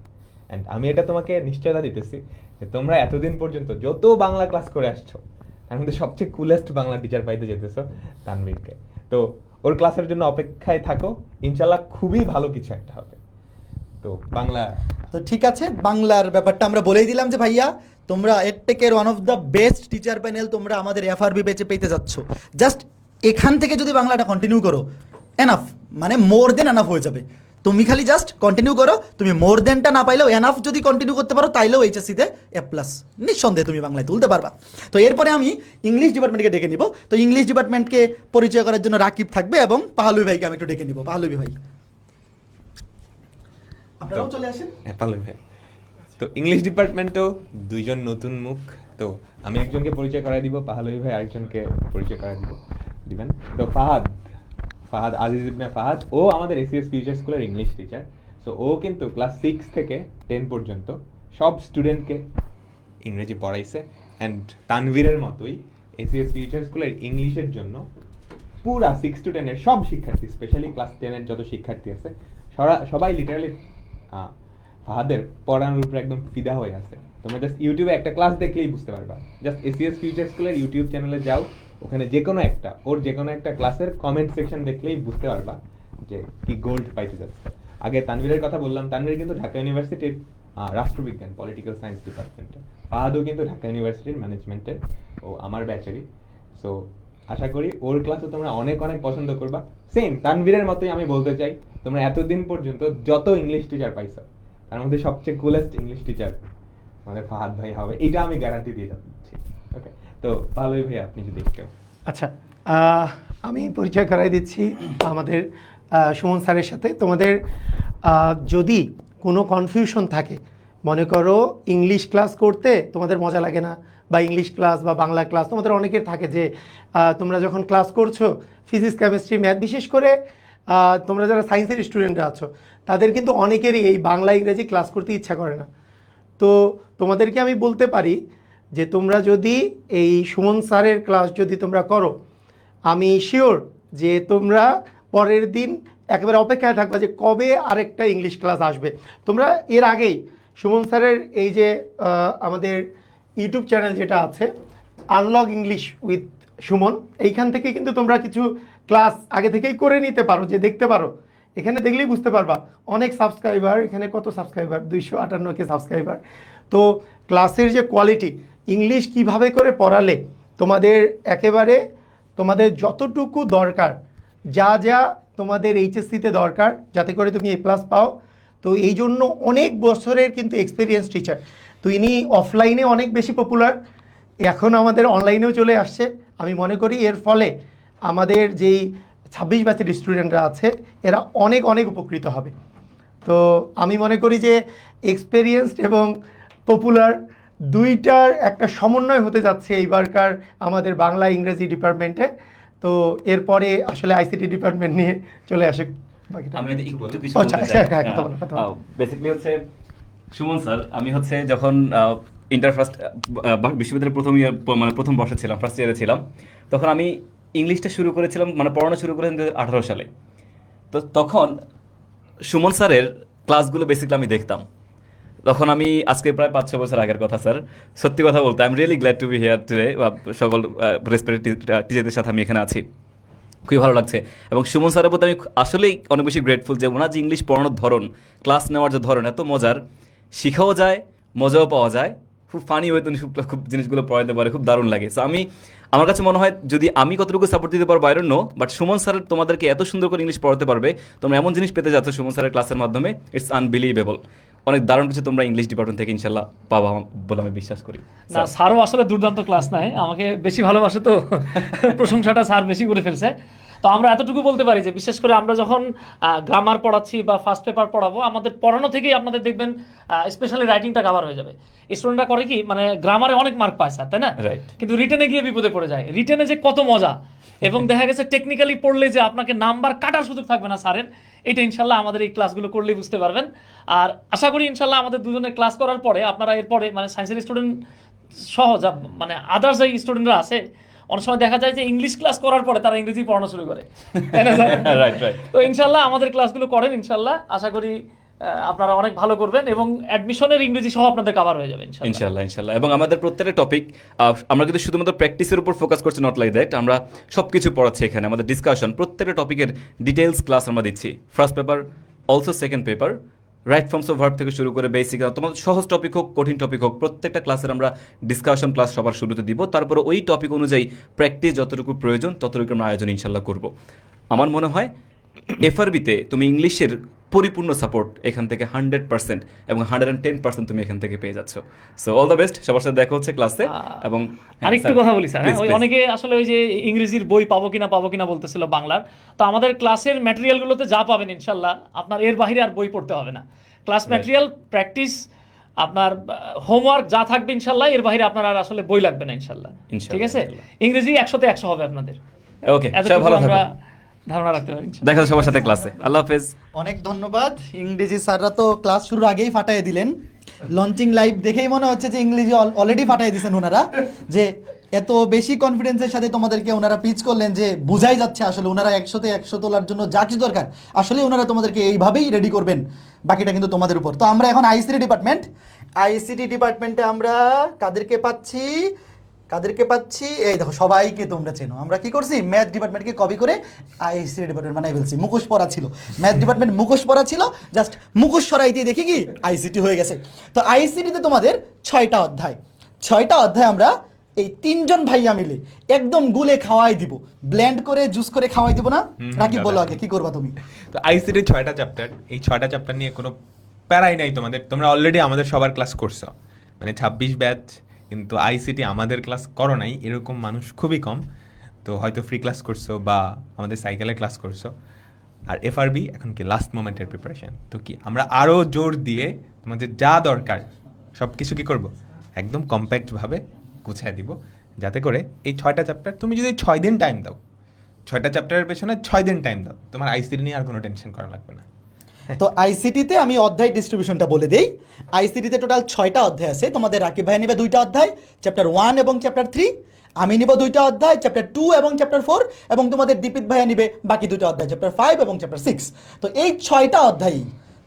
অ্যান্ড আমি এটা তোমাকে নিশ্চয়তা দিতেছি যে তোমরা এতদিন পর্যন্ত যত বাংলা ক্লাস করে আসছো তার মধ্যে সবচেয়ে কুলেস্ট বাংলা টিচার পাইতে যেতেছো তানভীরকে। তো ওর ক্লাসের জন্য অপেক্ষায় থাকো, ইনশাল্লাহ খুবই ভালো কিছু একটা হবে। তো বাংলা তো ঠিক আছে, বাংলার ব্যাপারটা আমরা বলেই দিলাম যে ভাইয়া তোমরা এডটেকের one of the best teacher panel তোমরা আমাদের এফআরবি ব্যাচে পেতে যাচ্ছ। জাস্ট এখান থেকে যদি বাংলাটা কন্টিনিউ করো এনাফ, মানে মোর দেন এনাফ হয়ে যাবে। তুমি খালি জাস্ট কন্টিনিউ করো, তুমি মোর দেনটা না পাইলেও এনাফ যদি কন্টিনিউ করতে পারো তাইলেও এইচএসসিতে A+ নিঃসন্দেহে তুমি বাংলায় তুলতে পারবা। তো এরপরে আমি ইংলিশ ডিপার্টমেন্টকে ডেকে নিব। তো ইংলিশ ডিপার্টমেন্টকে পরিচয় করার জন্য রাকিব থাকবে, এবং পাহালুই ভাইকে আমি একটু ডেকে নিব। পাহালুই ভাই আপনারাও চলে আসেন। নেপালে ভাই। তো ইংলিশ ডিপার্টমেন্টেও দুইজন নতুন মুখ। তো আমি একজনকে পরিচয় করাই দিব, পাহালুই ভাই আরেকজনকে পরিচয় করাই দিবেন। তো ফাহাদ আজিজ ইবনে ফাহাদ, ও আমাদের এসিএস ফিউচার স্কুলের ইংলিশ টিচার। সো ও কিন্তু ক্লাস 6 থেকে 10 পর্যন্ত সব স্টুডেন্টকে ইংরেজি পড়াইছে। অ্যান্ড তানভীরের মতোই এসিএস ফিউচার স্কুলের ইংলিশের জন্য পুরা 6 to 10 এর সব শিক্ষার্থী, স্পেশালি ক্লাস 10 এর যত শিক্ষার্থী আছে সবাই লিটারালি ফাহাদের পড়ানোর উপরে একদম ফিদা হয়ে আছে। তোমরা জাস্ট ইউটিউবে একটা ক্লাস দেখলেই বুঝতে পারবা। জাস্ট এসিএস ফিউচার স্কুলের ইউটিউব চ্যানেলে যাও, ওখানে যে কোনো একটা ক্লাসের কমেন্ট সেকশন দেখলেই বুঝতে পারবা যে কি গোল্ড পাইতে যাচ্ছে। আগে তানভীরের কথা বললাম, তানভীর কিন্তু ঢাকা ইউনিভার্সিটির রাষ্ট্রবিজ্ঞান পলিটিক্যাল সায়েন্স ডিপার্টমেন্টে, ফাহাদও কিন্তু ঢাকা ইউনিভার্সিটির ম্যানেজমেন্টের, ও আমার ব্যাচেরই। সো আশা করি ওর ক্লাসও তোমরা অনেক অনেক পছন্দ করবা। সেম তানভীরের মতোই আমি বলতে চাই, তোমরা এতদিন পর্যন্ত যত ইংলিশ টিচার পাইছো তার মধ্যে সবচেয়ে কুলেস্ট ইংলিশ টিচার মানে ফাহাদ ভাই হবে, এটা আমি গ্যারান্টি দিয়ে যাচ্ছি। ওকে, তো ভালোই ভাই আপনি যদি একটু। আচ্ছা, আমি পরিচয় করাই দিচ্ছি আমাদের সুমন স্যারের সাথে। তোমাদের যদি কোনো কনফিউশন থাকে, মনে করো ইংলিশ ক্লাস করতে তোমাদের মজা লাগে না, বা ইংলিশ ক্লাস বা বাংলা ক্লাস তোমাদের অনেকের থাকে যে তোমরা যখন ক্লাস করছো ফিজিক্স, কেমিস্ট্রি, ম্যাথ, বিশেষ করে তোমরা যারা সায়েন্সের স্টুডেন্টরা আছো তাদের কিন্তু অনেকেরই এই বাংলা ইংরেজি ক্লাস করতে ইচ্ছা করে না। তো তোমাদেরকে আমি বলতে পারি যে তোমরা যদি এই সুমন স্যারের ক্লাস যদি তোমরা করো, আমি শিওর যে তোমরা পরের দিন একেবারে অপেক্ষায় থাকবে যে কবে আরেকটা ইংলিশ ক্লাস আসবে। তোমরা এর আগেই সুমন স্যারের এই যে আমাদের ইউটিউব চ্যানেল যেটা আছে আনলক ইংলিশ উইথ সুমন, এইখান থেকে কিন্তু তোমরা কিছু ক্লাস আগে থেকেই করে নিতে পারো, যে দেখতে পারো। এখানে দেখলেই বুঝতে পারবা অনেক সাবস্ক্রাইবার, এখানে কত সাবস্ক্রাইবার, 258কে সাবস্ক্রাইবার। তো ক্লাসের যে কোয়ালিটি, ইংলিশ কিভাবে করে পড়ালে তোমাদের একেবারে তোমাদের যতটুকু দরকার, যা যা তোমাদের এইচএসসিতে দরকার যাতে করে তুমি A+ পাও, তো এই জন্য অনেক বছরের কিন্তু এক্সপিরিয়েন্স টিচার। তো ইনি অফলাইনে অনেক বেশি পপুলার, এখন আমাদের অনলাইনেও চলে আসছে। আমি মনে করি এর ফলে আমাদের যেই 26 ব্যাচের স্টুডেন্টরা আছে এরা অনেক অনেক উপকৃত হবে। তো আমি মনে করি যে এক্সপেরিয়েন্সড এবং পপুলার, দুইটার একটা সমন্বয় হতে যাচ্ছে এইবারকার আমাদের বাংলা ইংরেজি ডিপার্টমেন্টে। তো এরপরে আসলে আইসিটি ডিপার্টমেন্ট নিয়ে চলে আসে বাকিটা। আমি একটু কিছু আচ্ছা, বলতে চাই। হ্যাঁ, কথা বলো, কথা বলো। বেসিক্যালি হচ্ছে সুমন স্যার, আমি হচ্ছে যখন ইন্টার ফার্স্ট বিশ্ববিদ্যালয়ের প্রথম ইয়ার মানে প্রথম বর্ষে ছিলাম, ফার্স্ট ইয়ারে ছিলাম, তখন আমি ইংলিশটা শুরু করেছিলাম, মানে পড়ানো শুরু করেছিলাম 2018 সালে। তো তখন সুমন স্যারের ক্লাসগুলো বেসিক্যালি আমি দেখতাম। তখন আমি আজকে প্রায় 5-6 বছর আগের কথা স্যার, সত্যি কথা বলতে I am really glad to B here today. সকল রেসপেক্টেড টিচারদের সাথে আমি এখানে আছি, খুবই ভালো লাগছে। এবং সুমন স্যারের প্রতি আমি আসলেই অনেক বেশি গ্রেটফুল যে ওনার যে ইংলিশ পড়ানোর ধরন, ক্লাস নেওয়ার যে ধরন এত মজার, শিখাও যায়, মজাও পাওয়া যায়, খুব ফানি ওয়েতে উনি খুব জিনিসগুলো পড়াতে পারে, খুব দারুণ লাগে। সো আমার কাছে মনে হয় যদি আমি কতটুকু সাপোর্ট দিতে পারবো I don't know, but Suman sir তোমাদেরকে এত সুন্দর করে ইংলিশ পড়াতে পারবে, তোমরা এমন জিনিস পেতে যাচ্ছ সুমন স্যারের ক্লাসের মাধ্যমে, ইটস আনবিলিভেবল। অনেক দারুণ কিছু তোমরা ইংলিশ ডিপার্টমেন্ট থেকে ইনশাল্লাহ পাবা বলে আমি বিশ্বাস করি। না, স্যারও আসলে দুর্দান্ত ক্লাস নেয়, আমাকে বেশি ভালোবাসে তো প্রশংসাটা স্যার বেশি করে ফেলছে। তো আমরা এতটুকু বলতে পারি যে বিশেষ করে আমরা যখন গ্রামার পড়াচ্ছি বা ফার্স্ট পেপার পড়াবো, আমাদের পড়ানো থেকেই আপনাদের দেখবেন স্পেশালি রাইটিংটা কভার হয়ে যাবে। স্টুডেন্টরা করে কি, মানে গ্রামারে অনেক মার্ক পায় স্যার, তাই না? Right. কিন্তু রিটেনে গিয়ে বিপদে পড়ে যায়। রিটেনে যে কত মজা, এবং দেখা গেছে টেকনিক্যালি পড়লে যে আপনাকে নাম্বার কাটার সুযোগ থাকবে না স্যারের, এটা ইনশাল্লাহ আমাদের এই ক্লাসগুলো করলেই বুঝতে পারবেন। আর আশা করি ইনশাল্লাহ আমাদের দুজনের ক্লাস করার পরে আপনারা এরপরে মানে সায়েন্সের স্টুডেন্ট সহ যা মানে আদার্স যে স্টুডেন্টরা আছে, অনেক সময় দেখা যায় যে ইংলিশ ক্লাস করার পরে তারা ইংরেজি পড়ানো শুরু করে, তাই না স্যার? Right right. তো ইনশাল্লাহ আমাদের ক্লাসগুলো করেন, ইনশাল্লাহ আশা করি আপনারা অনেক ভালো করবেন এবং অ্যাডমিশনের ইংরেজি সহ আপনাদের কভার হয়ে যাবে ইনশাল্লাহ। ইনশাল্লাহ ইনশাল্লাহ। এবং আমাদের প্রত্যেকটা টপিক আমরা কিন্তু শুধুমাত্র প্র্যাকটিসের উপর ফোকাস করছি, নট লাইক দ্যাট। আমরা সব কিছু পড়াচ্ছি এখানে, আমাদের ডিসকাশন, প্রত্যেকটা টপিকের ডিটেলস ক্লাস আমরা দিচ্ছি। First paper, also second paper, right forms of verb থেকে শুরু করে বেসিক, তোমাদের সহজ টপিক হোক কঠিন টপিক হোক, প্রত্যেকটা ক্লাসের আমরা ডিসকাশন ক্লাস সবার শুরুতে দিব। তারপরে ওই টপিক অনুযায়ী প্র্যাকটিস যতটুকু প্রয়োজন ততটুকু আমরা আয়োজন ইনশাল্লাহ করব। আমার মনে হয় এফআরবিতে তুমি ইংলিশের পরিপূর্ণ সাপোর্ট এখান থেকে 100% এবং 110% তুমি এখান থেকে পেয়ে যাচ্ছ। সো অল দ্য বেস্ট, সবার সাথে দেখা হচ্ছে ক্লাসে। এবং আরেকটু কথা বলি স্যার, Please, ওই please. অনেকে আসলে ওই যে ইংরেজির বই পাবো কিনা বলতেছিল বাংলার। তো আমাদের ক্লাসের ম্যাটেরিয়ালগুলোতে যা পাবেন ইনশাল্লাহ আপনার এর বাইরে আর বই পড়তে হবে না। ক্লাস ম্যাটেরিয়াল, প্র্যাকটিস, আপনার হোমওয়ার্ক যা থাকবে ইনশাল্লাহ, এর বাইরে আপনার আর আসলে বই লাগবে না ইনশাল্লাহ। ইনশাল্লাহ, ঠিক আছে? ইনশাল্লাহ। ইংরেজি 100-তে 100 হবে আপনাদের। ওকে, সবাই এতটুকু ভালো আমরা থাকো, ধারণা রাখতে পারি। দেখা হচ্ছে সবার সাথে ক্লাসে। আল্লাহ হাফেজ। অনেক ধন্যবাদ। ইংরেজি স্যাররা তো ক্লাস শুরুর আগেই ফাটাই দিলেন। লঞ্চিং লাইভ দেখেই মনে হচ্ছে যে ইংরেজি অলরেডি ফাটাই দিয়েছেন ওনারা, যে এত বেশি কনফিডেন্সের সাথে তোমাদেরকে ওনারা পিচ করলেন যে বোঝাই যাচ্ছে আসলে ওনারা 100-তে 100 তোলার জন্য যা কিছু দরকার আসলে ওনারা তোমাদেরকে এইভাবেই রেডি করবেন, বাকিটা কিন্তু তোমাদের উপর। তো আমরা এখন আইসিটি ডিপার্টমেন্টে আমরা কাদেরকে পাচ্ছি, এই দেখো সবাইকে তোমরা চেনো। আমরা কি করছি, ম্যাথ ডিপার্টমেন্টকে কপি করে আইসিটি ডিপার্টমেন্ট বানাই ফেলছি। মুখোশ পরা ছিল ম্যাথ ডিপার্টমেন্ট, মুখোশ পরা ছিল, জাস্ট মুখোশ সরাইতে দেখি কি আইসিটি হয়ে গেছে। তো আইসিটিতে তোমাদের 6টা অধ্যায় আমরা এই 3জন ভাইয়া মিলে একদম গুলে খাওয়াই দিব, ব্লেন্ড করে জুস করে খাওয়াই দিব না? রাকিব বলো আগে কি করবা তুমি? তো আইসিটির 6টা চ্যাপ্টার, এই 6টা চ্যাপ্টার নিয়ে কোনো প্যারাই নাই তোমাদের। তোমরা অলরেডি আমাদের সবার ক্লাস করছো, মানে 26 ব্যাচ, কিন্তু আইসিটি আমাদের ক্লাস করো নাই এরকম মানুষ খুবই কম। তো হয়তো ফ্রি ক্লাস করছো বা আমাদের সাইকেলে ক্লাস করছো। আর এফআরবি এখন কি লাস্ট মোমেন্টের প্রিপারেশন। তো কি আমরা আরও জোর দিয়ে তোমাদের যা দরকার সব কিছু কি করব, একদম কম্প্যাক্টভাবে গুছিয়ে দিব, যাতে করে এই 6টা চ্যাপ্টার তুমি যদি 6 দিন টাইম দাও, 6টা চ্যাপ্টারের পেছনে 6 দিন টাইম দাও, তোমার আইসিটি নিয়ে আর কোনো টেনশন করা লাগবে না। তো আইসিটিতে আমি অধ্যায় ডিস্ট্রিবিউশনটা বলে দেই। আইসিটিতে টোটাল 6টা অধ্যায় আছে। তোমাদের রাকিব ভাই নেবে 2টা অধ্যায়, চ্যাপ্টার 1 এবং চ্যাপ্টার 3। আমি নিব 2টা অধ্যায়, চ্যাপ্টার 2 এবং চ্যাপ্টার 4, এবং তোমাদের দীপিত ভাইয়া নিবে বাকি 2টা অধ্যায়, চ্যাপ্টার 5 এবং চ্যাপ্টার 6। তো এই 6টা অধ্যায়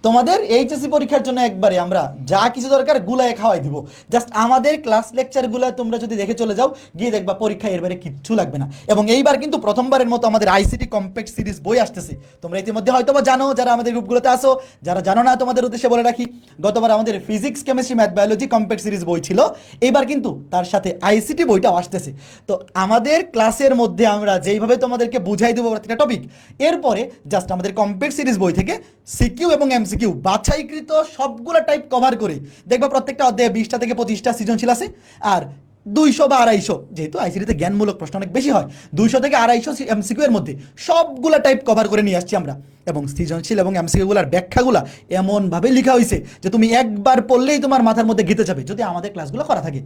তোমাদের এইচএসসি পরীক্ষার জন্য একবারে আমরা যা কিছু দরকার গুলায় খাওয়াই দিব। জাস্ট আমাদের ক্লাস লেকচারগুলো তোমরা যদি দেখে চলে যাও, গিয়ে দেখবা পরীক্ষায় এর বাইরে কিচ্ছু লাগবে না। এবং এইবার কিন্তু প্রথমবারের মতো আমাদের আইসিটি কম্প্যাক্ট সিরিজ বই আসতেছে। তোমরা ইতিমধ্যে হয়তো বা জানো, যারা আমাদের গ্রুপগুলোতে আসো, যারা জানো না তোমাদের উদ্দেশ্যে বলে রাখি, গতবার আমাদের physics, chemistry, math, biology compact series বই ছিল, এবার কিন্তু তার সাথে আইসিটি বইটাও আসতেছে। তো আমাদের ক্লাসের মধ্যে আমরা যেইভাবে তোমাদেরকে বুঝাই দেবো প্রত্যেকটা টপিক, এরপরে জাস্ট আমাদের কম্প্যাক্ট সিরিজ বই থেকে সিকিউ এবং এমসিকিউ বাছাইকৃত সবগুলো টাইপ কভার করে দেখবা প্রত্যেকটা অধ্যায়ে 20টা থেকে 25টা সৃজনশীল আছে, আর 200 বা 250, যেহেতু আইসিটিতে জ্ঞানমূলক প্রশ্ন অনেক বেশি হয়, 200 থেকে 250 এমসিকিউ এর মধ্যে সবগুলা টাইপ কভার করে নিয়ে আসছি আমরা। এবং সৃজনশীল এবং এমসিকিউগুলার ব্যাখ্যাগুলা এমনভাবে লেখা হয়েছে যে তুমি একবার পড়লেই তোমার মাথার মধ্যে গেঁথে যাবে, যদি আমাদের ক্লাসগুলো করা থাকে।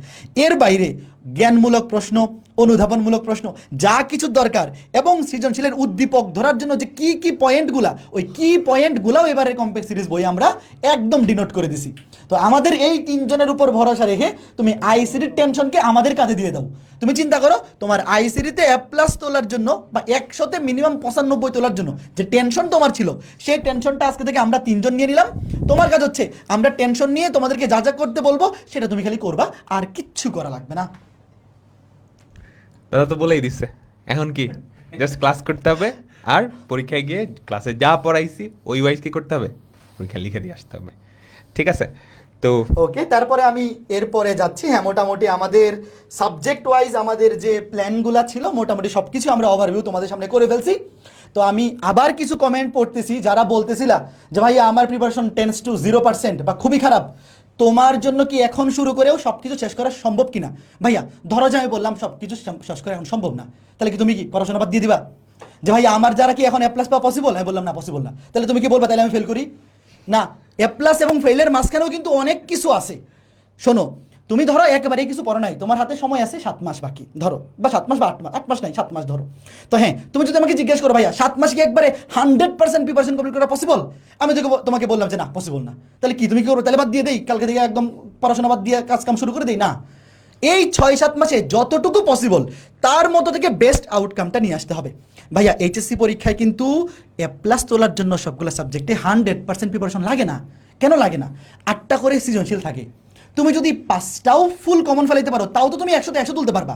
এর বাইরে জ্ঞানমূলক প্রশ্ন, অনুধাবনমূলক প্রশ্ন, যা কিছু দরকার, এবং সৃজনশীলের উদ্দীপক ধরার জন্য যে কি কি পয়েন্টগুলা, ওই কি পয়েন্টগুলাও এবারে কমপ্লেক্স সিরিজ বই আমরা একদম ডিনোট করে দিছি। তো আমাদের এই 3 জনের উপর ভরসা রেখে তুমি আইসিটির টেনশনকে আমাদের কাঁধে দিয়ে দাও। তুমি চিন্তা করো, তোমার আইসিটিতে A+ তোলার জন্য বা 100তে মিনিমাম 95 তোলার জন্য যে টেনশন তোমার ছিল, সেই টেনশনটা আজকে থেকে আমরা 3 জন নিয়ে নিলাম। তোমার কাজ হচ্ছে আমরা টেনশন নিয়ে তোমাদেরকে যা যা করতে বলবো সেটা তুমি খালি করবা, আর কিচ্ছু করা লাগবে না। দাদা তো বলেই দিচ্ছে, এখন কি জাস্ট ক্লাস করতে হবে, আর পরীক্ষায় গিয়ে ক্লাসে যা পড়াইছি ওই ওয়াইজ কি করতে হবে, পরীক্ষা লিখে দিয়ে আসতে হবে। ঠিক আছে? তো ওকে, তারপরে আমি এরপরে যাচ্ছি। হ্যাঁ, মোটামুটি আমাদের সাবজেক্ট ওয়াইজ আমাদের যে প্ল্যানগুলো ছিল মোটামুটি সব কিছু আমরা ওভারভিউ তোমাদের সামনে করে ফেলছি। তো আমি আবার কিছু কমেন্ট পড়তেছি, যারা বলতেছিলা যে ভাইয়া আমার প্রিপারেশন টেন্স টু 0% বা খুবই খারাপ, তোমার জন্য কি এখন শুরু করেও সব কিছু শেষ করা সম্ভব কিনা? ভাইয়া ধরো যে আমি বললাম সব কিছু শেষ করা এখন সম্ভব না, তাহলে কি তুমি কি পড়াশোনা বাদ দিয়ে দিবা? যে ভাইয়া আমার যারা কি এখন A+ পাওয়া পসিবল? আমি বললাম না, পসিবল না। তাহলে তুমি কি বলবা তাহলে আমি ফেল করি? না, A+ এবং ফেলের মাঝখানেও কিন্তু অনেক কিছু আছে। শোনো, তুমি ধরো একেবারে কিছু পড়ো নাই, তোমার হাতে সময় আছে 7 মাস বাকি ধরো, বা 7 মাস বা 8 মাস নাই, 7 মাস ধরো। তো হ্যাঁ, তুমি যদি আমাকে জিজ্ঞেস করো ভাইয়া 7 মাস কি একবারে 100% প্রিপারেশন কমপ্লিট করা পসিবল, আমি তোমাকে বললাম যে না, পসিবল না। তাহলে কি তুমি কি করো? তাহলে বাদ দিয়ে দেই, কালকে থেকে একদম পড়াশোনা বাদ দিয়ে কাজ কাম শুরু করে দেই? না, এই 6-7 মাসে যতটুকু পসিবল তার মতো থেকে বেস্ট আউটকামটা নিয়ে আসতে হবে। ভাইয়া এইচএসসি পরীক্ষায় কিন্তু A+ তোলার জন্য সবগুলো সাবজেক্টে 100% প্রিপারেশন লাগে না। কেন লাগে না? 8টা করে সৃজনশীল থাকে। তুমি যদি 5টাও ফুল কমন ফেলাইতে পারো, তাও তো তুমি 100তে 100 তুলতে পারবা।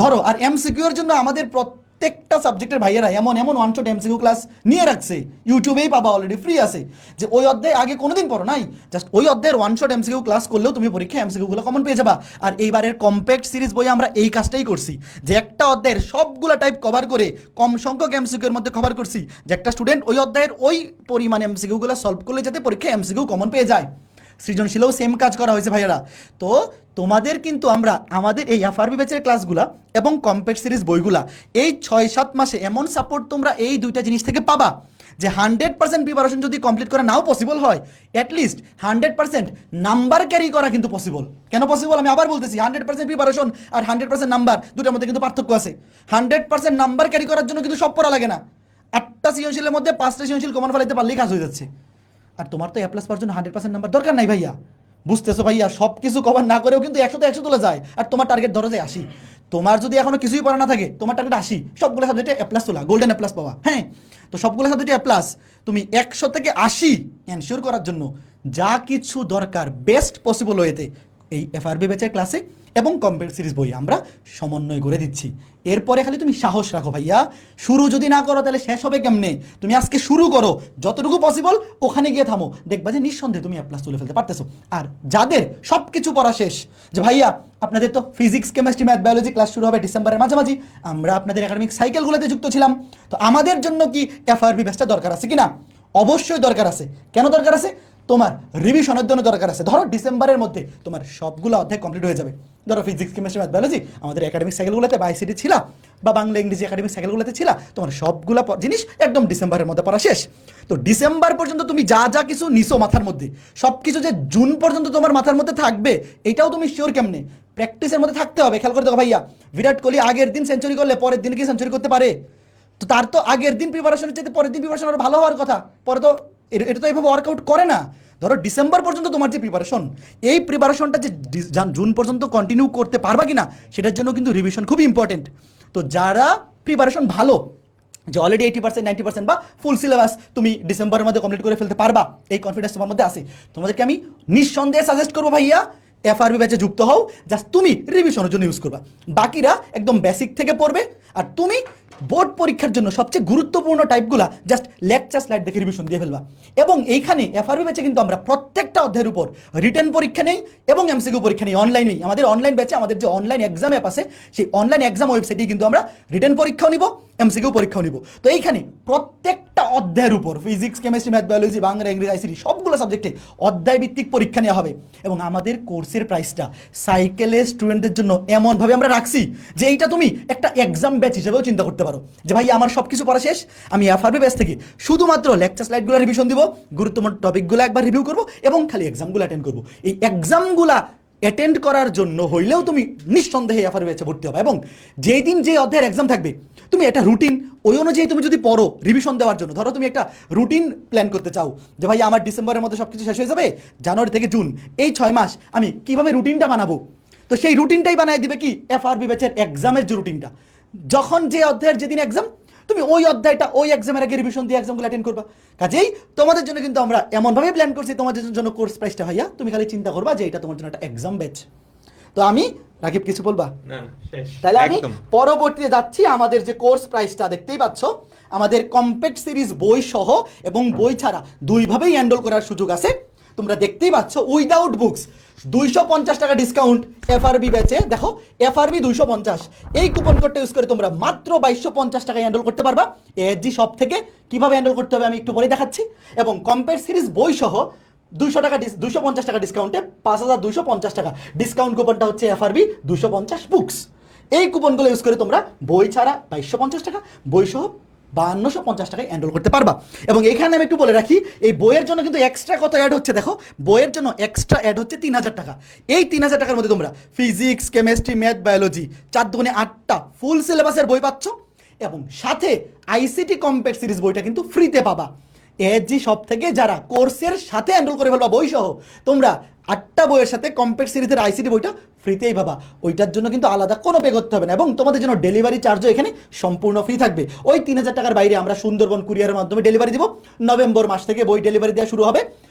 ধরো, আর এমসিকিউর জন্য আমাদের প্রত্যেকটা সাবজেক্টের ভাইয়েরা এমন ওয়ান শট এমসিকিউ ক্লাস নিয়ে রাখছে, ইউটিউবেই পাবা, অলরেডি ফ্রি আছে, যে ওই অধ্যায় আগে কোনোদিন পড়ো নাই, জাস্ট ওই অধ্যায়ের ওয়ান শট এমসিকিউ ক্লাস করলেও তুমি পরীক্ষায় এমসিকিউগুলো কমন পেয়ে যাবা। আর এইবারের কম্প্যাক্ট সিরিজ বই আমরা এই কাজটাই করছি, যে একটা অধ্যায়ের সবগুলা টাইপ কভার করে কম সংখ্যক এমসিকিউর মধ্যে কভার করছি, যে একটা স্টুডেন্ট ওই অধ্যায়ের ওই পরিমাণ এমসিকিউগুলো সলভ করলে যাতে পরীক্ষায় এমসিকিউ কমন পেয়ে যায়। সৃজনশীলেও সেম কাজ করা হয়েছে ভাইয়েরা। তো তোমাদের কিন্তু আমরা আমাদের এই এফআরবি ব্যাচের ক্লাসগুলা এবং কম্প্যাক্ট সিরিজ বইগুলা এই 6-7 মাসে এমন সাপোর্ট তোমরা এই দুইটা জিনিস থেকে পাবা, যে 100% প্রিপারেশন যদি কমপ্লিট করা নাও পসিবল হয়, অ্যাটলিস্ট 100% নাম্বার ক্যারি করা কিন্তু পসিবল। কেন পসিবল? আমি আবার বলতেছি, 100% প্রিপারেশন আর 100% নাম্বার, দুটোর মধ্যে কিন্তু পার্থক্য আছে। 100% নাম্বার ক্যারি করার জন্য কিন্তু সব পড়া লাগে না। 8টা সৃজনশীলের মধ্যে 5টা সৃজনশীল কমন ফেলাইতে পারলেই কাজ হয়ে যাচ্ছে। আর তোমার তো A+ পাওয়ার জন্য 100% নাম্বার দরকার নাই ভাইয়া, বুঝতেছো ভাইয়া? সব কিছু কভার না করেও কিন্তু 100তে 100 তোলা যায়, আর তোমার টার্গেট ধরো যায় 80। তোমার যদি এখনো কিছুই পড়া না থাকে, তোমার টার্গেট 80, সবগুলো সাবজেক্টে A+ তোলা, গোল্ডেন A+ পাওয়া। হ্যাঁ, তো সবগুলো সাবজেক্টে A+, তুমি 100 থেকে 80 এনশিওর করার জন্য যা কিছু দরকার বেস্ট পসিবল ওয়েতে এই এফআরবি ব্যাচের ক্লাসে এবং কম্প্যাক্ট সিরিজ বই আমরা সমন্বয় করে দিচ্ছি। এরপরে খালি তুমি সাহস রাখো ভাইয়া, শুরু যদি না করো তাহলে শেষ হবে কেমনে? তুমি আজকে শুরু করো, যতটুকু পসিবল ওখানে গিয়ে থামো, দেখবা যে নিঃসন্দেহে তুমি A+ তুলে ফেলতে পারতেছো। আর যাদের সব কিছু পড়া শেষ, যে ভাইয়া আপনাদের তো physics, chemistry, math, biology class শুরু হবে ডিসেম্বরের মাঝামাঝি, আমরা আপনাদের একাডেমিক সাইকেলগুলোতে যুক্ত ছিলাম, তো আমাদের জন্য কি এফআরবি ব্যাচটা দরকার আছে কিনা? অবশ্যই দরকার আছে। কেন দরকার আছে? তোমার রিভিশনের জন্য দরকার আছে। ধরো ডিসেম্বরের মধ্যে তোমার সবগুলো অধ্যায় কমপ্লিট হয়ে যাবে। ধরো ফিজিক্স, কেমিস্ট্রি, ম্যাথ, বায়োলজি আমাদের একাডেমিক সাইকেলগুলোতে বা আইসিটি ছিল, বা বাংলা ইংরেজি একাডেমিক সাইকেলগুলোতে ছিল, তোমার সবগুলো জিনিস একদম ডিসেম্বরের মধ্যে পড়া শেষ। তো ডিসেম্বর পর্যন্ত তুমি যা যা কিছু নিছো মাথার মধ্যে, সব কিছু যে জুন পর্যন্ত তোমার মাথার মধ্যে থাকবে, এটাও তুমি শিওর কেমনে? প্র্যাকটিসের মধ্যে থাকতে হবে। খেয়াল করে দেখো ভাইয়া, বিরাট কোহলি আগের দিন সেঞ্চুরি করলে পরের দিন কি সেঞ্চুরি করতে পারে? তো তার তো আগের দিন প্রিপারেশনের চাইতে পরের দিন প্রিপারেশন আরো ভালো হওয়ার কথা, পরে তো এটা তো এইভাবে ওয়ার্কআউট করে না। ধরো ডিসেম্বর পর্যন্ত তোমার যে প্রিপারেশন, এই প্রিপারেশনটা যে জুন পর্যন্ত কন্টিনিউ করতে পারবা কিনা, সেটার জন্য কিন্তু রিভিশন খুবই ইম্পর্টেন্ট। তো যারা প্রিপারেশন ভালো, যে অলরেডি 80%, 90% বা ফুল সিলেবাস তুমি ডিসেম্বরের মধ্যে কমপ্লিট করে ফেলতে পারবা, এই কনফিডেন্স তোমার মধ্যে আছে, তোমাদেরকে আমি নিঃসন্দেহে সাজেস্ট করবো ভাইয়া এফআরবি ব্যাচে যুক্ত হও। জাস্ট তুমি রিভিশনের জন্য ইউজ করবা, বাকিরা একদম বেসিক থেকে পড়বে, আর তুমি বোর্ড পরীক্ষার জন্য সবচেয়ে গুরুত্বপূর্ণ টাইপগুলা জাস্ট লেকচার স্লাইড দেখে রিভিশন দিয়ে ফেলবা। এবং এইখানে এফআরবি ব্যাচে কিন্তু আমরা প্রত্যেকটা অধ্যায়ের উপর রিটেন পরীক্ষা নেই এবং এমসিকিউ পরীক্ষা নেই, অনলাইনেই। আমাদের অনলাইন ব্যাচে আমাদের যে অনলাইন এক্সাম অ্যাপ আছে সেই অনলাইন এক্সাম ওয়েবসাইটেই কিন্তু আমরা রিটেন পরীক্ষাও নিব, এমসিকিউ পরীক্ষাও নিব। তো এইখানে প্রত্যেকটা অধ্যায়ের উপর physics, chemistry, math, biology, Bangla, ইংরেজি, আইসিটি সবগুলো সাবজেক্টে অধ্যায় ভিত্তিক পরীক্ষা নেওয়া হবে। এবং আমাদের কোর্সের প্রাইসটা সাইকেলের স্টুডেন্টদের জন্য এমনভাবে আমরা রাখছি যে এইটা তুমি একটা এক্সাম ব্যাচ হিসেবেও চিন্তা করতে পারো যে ভাই আমার সব কিছু পড়া শেষ, আমি এফআরবি ব্যাচ থেকে শুধুমাত্র লেকচার স্লাইডগুলো রিভিশন দিব, গুরুত্বপূর্ণ টপিকগুলো একবার রিভিউ করবো এবং খালি এক্সামগুলো অ্যাটেন্ড করবো। এই এক্সামগুলা অ্যাটেন্ড করার জন্য হইলেও তুমি নিঃসন্দেহে এফআরবি ব্যাচে ভর্তি হবে। এবং যেই দিন যে অধ্যায়ের এক্সাম থাকবে তুমি একটা রুটিন ওই অনুযায়ী তুমি যদি পড়ো রিভিশন দেওয়ার জন্য, ধরো তুমি একটা রুটিন প্ল্যান করতে চাও যে ভাই আমার ডিসেম্বরের মধ্যে সব কিছু শেষ হয়ে যাবে, জানুয়ারি থেকে জুন এই 6 মাস আমি কিভাবে রুটিনটা বানাবো, তো সেই রুটিনটাই বানায় দিবে কি এফআরবি ব্যাচের এক্সামের যে রুটিনটা। যখন যে অধ্যায়ের যেদিন এক্সাম তুমি ওই অধ্যায়টা ওই এক্সামের আগে রিভিশন দিয়ে এক্সামগুলো অ্যাটেন্ড করবা। কাজেই তোমাদের জন্য কিন্তু আমরা এমনভাবে প্ল্যান করছি তোমাদের জন্য কোর্স প্রাইসটা ভাইয়া তুমি খালি চিন্তা করবা যে এটা তোমার জন্য একটা এক্সাম ব্যাচ। তো আমি রাকিব কিছু বলবা? না শেষ তাহলে আমি একদম। পরবর্তীতে যাচ্ছি। আমাদের যে কোর্স প্রাইসটা দেখতেই পাচ্ছ, আমাদের কম্প্যাক্ট সিরিজ বই সহ এবং বই ছাড়া দুইভাবেই এনরোল করার সুযোগ আছে। তোমরা দেখতেই পাচ্ছ উইদাউট বুকস 250 টাকা ডিসকাউন্ট এফআরবি ব্যাচে। দেখো এফআরবি 250, এই কুপন কোডটা ইউজ করে তোমরা মাত্র 2250 টাকায় এনরোল করতে পারবা এএসজি শপ থেকে। কিভাবে এনরোল করতে হবে আমি একটু পরে দেখাচ্ছি। এবং কম্প্যাক্ট সিরিজ বই সহ 250 টাকা ডিসকাউন্টে 5250 টাকা ডিসকাউন্ট কুপনটা হচ্ছে এফআরবি 250 বুকস। এই কুপনগুলো ইউজ করে তোমরা বই ছাড়া 2250 টাকা, বই সহ 5250 টাকায় এনরোল করতে পারবা। এবং এখানে আমি একটু বলে রাখি এই বইয়ের জন্য কিন্তু এক্সট্রা কত অ্যাড হচ্ছে, দেখো বইয়ের জন্য এক্সট্রা অ্যাড হচ্ছে 3000 টাকা। এই 3000 টাকার মধ্যে তোমরা ফিজিক্স, কেমিস্ট্রি, ম্যাথ, বায়োলজি 4 দুগুণে 8টা ফুল সিলেবাসের বই পাচ্ছ এবং সাথে আইসিটি কম্প্যাক্ট সিরিজ বইটা কিন্তু ফ্রিতে পাবা। এএসজি সব থেকে যারা কোর্সের সাথে এনরোল করে ফেলবা বই সহ, তোমরা 8টা বইয়ের সাথে কম্প্যাক্ট সিরিজের আইসিটি বইটা ফ্রিতেই পাবা। ওইটার জন্য কিন্তু আলাদা কোনো পে করতে হবে না। এবং তোমাদের জন্য ডেলিভারি চার্জও এখানে সম্পূর্ণ ফ্রি থাকবে। ওই 3000 টাকার বাইরে আমরা সুন্দরবন কুরিয়ারের মাধ্যমে ডেলিভারি দিব। নভেম্বর মাস থেকে বই ডেলিভারি দেওয়া শুরু হবে,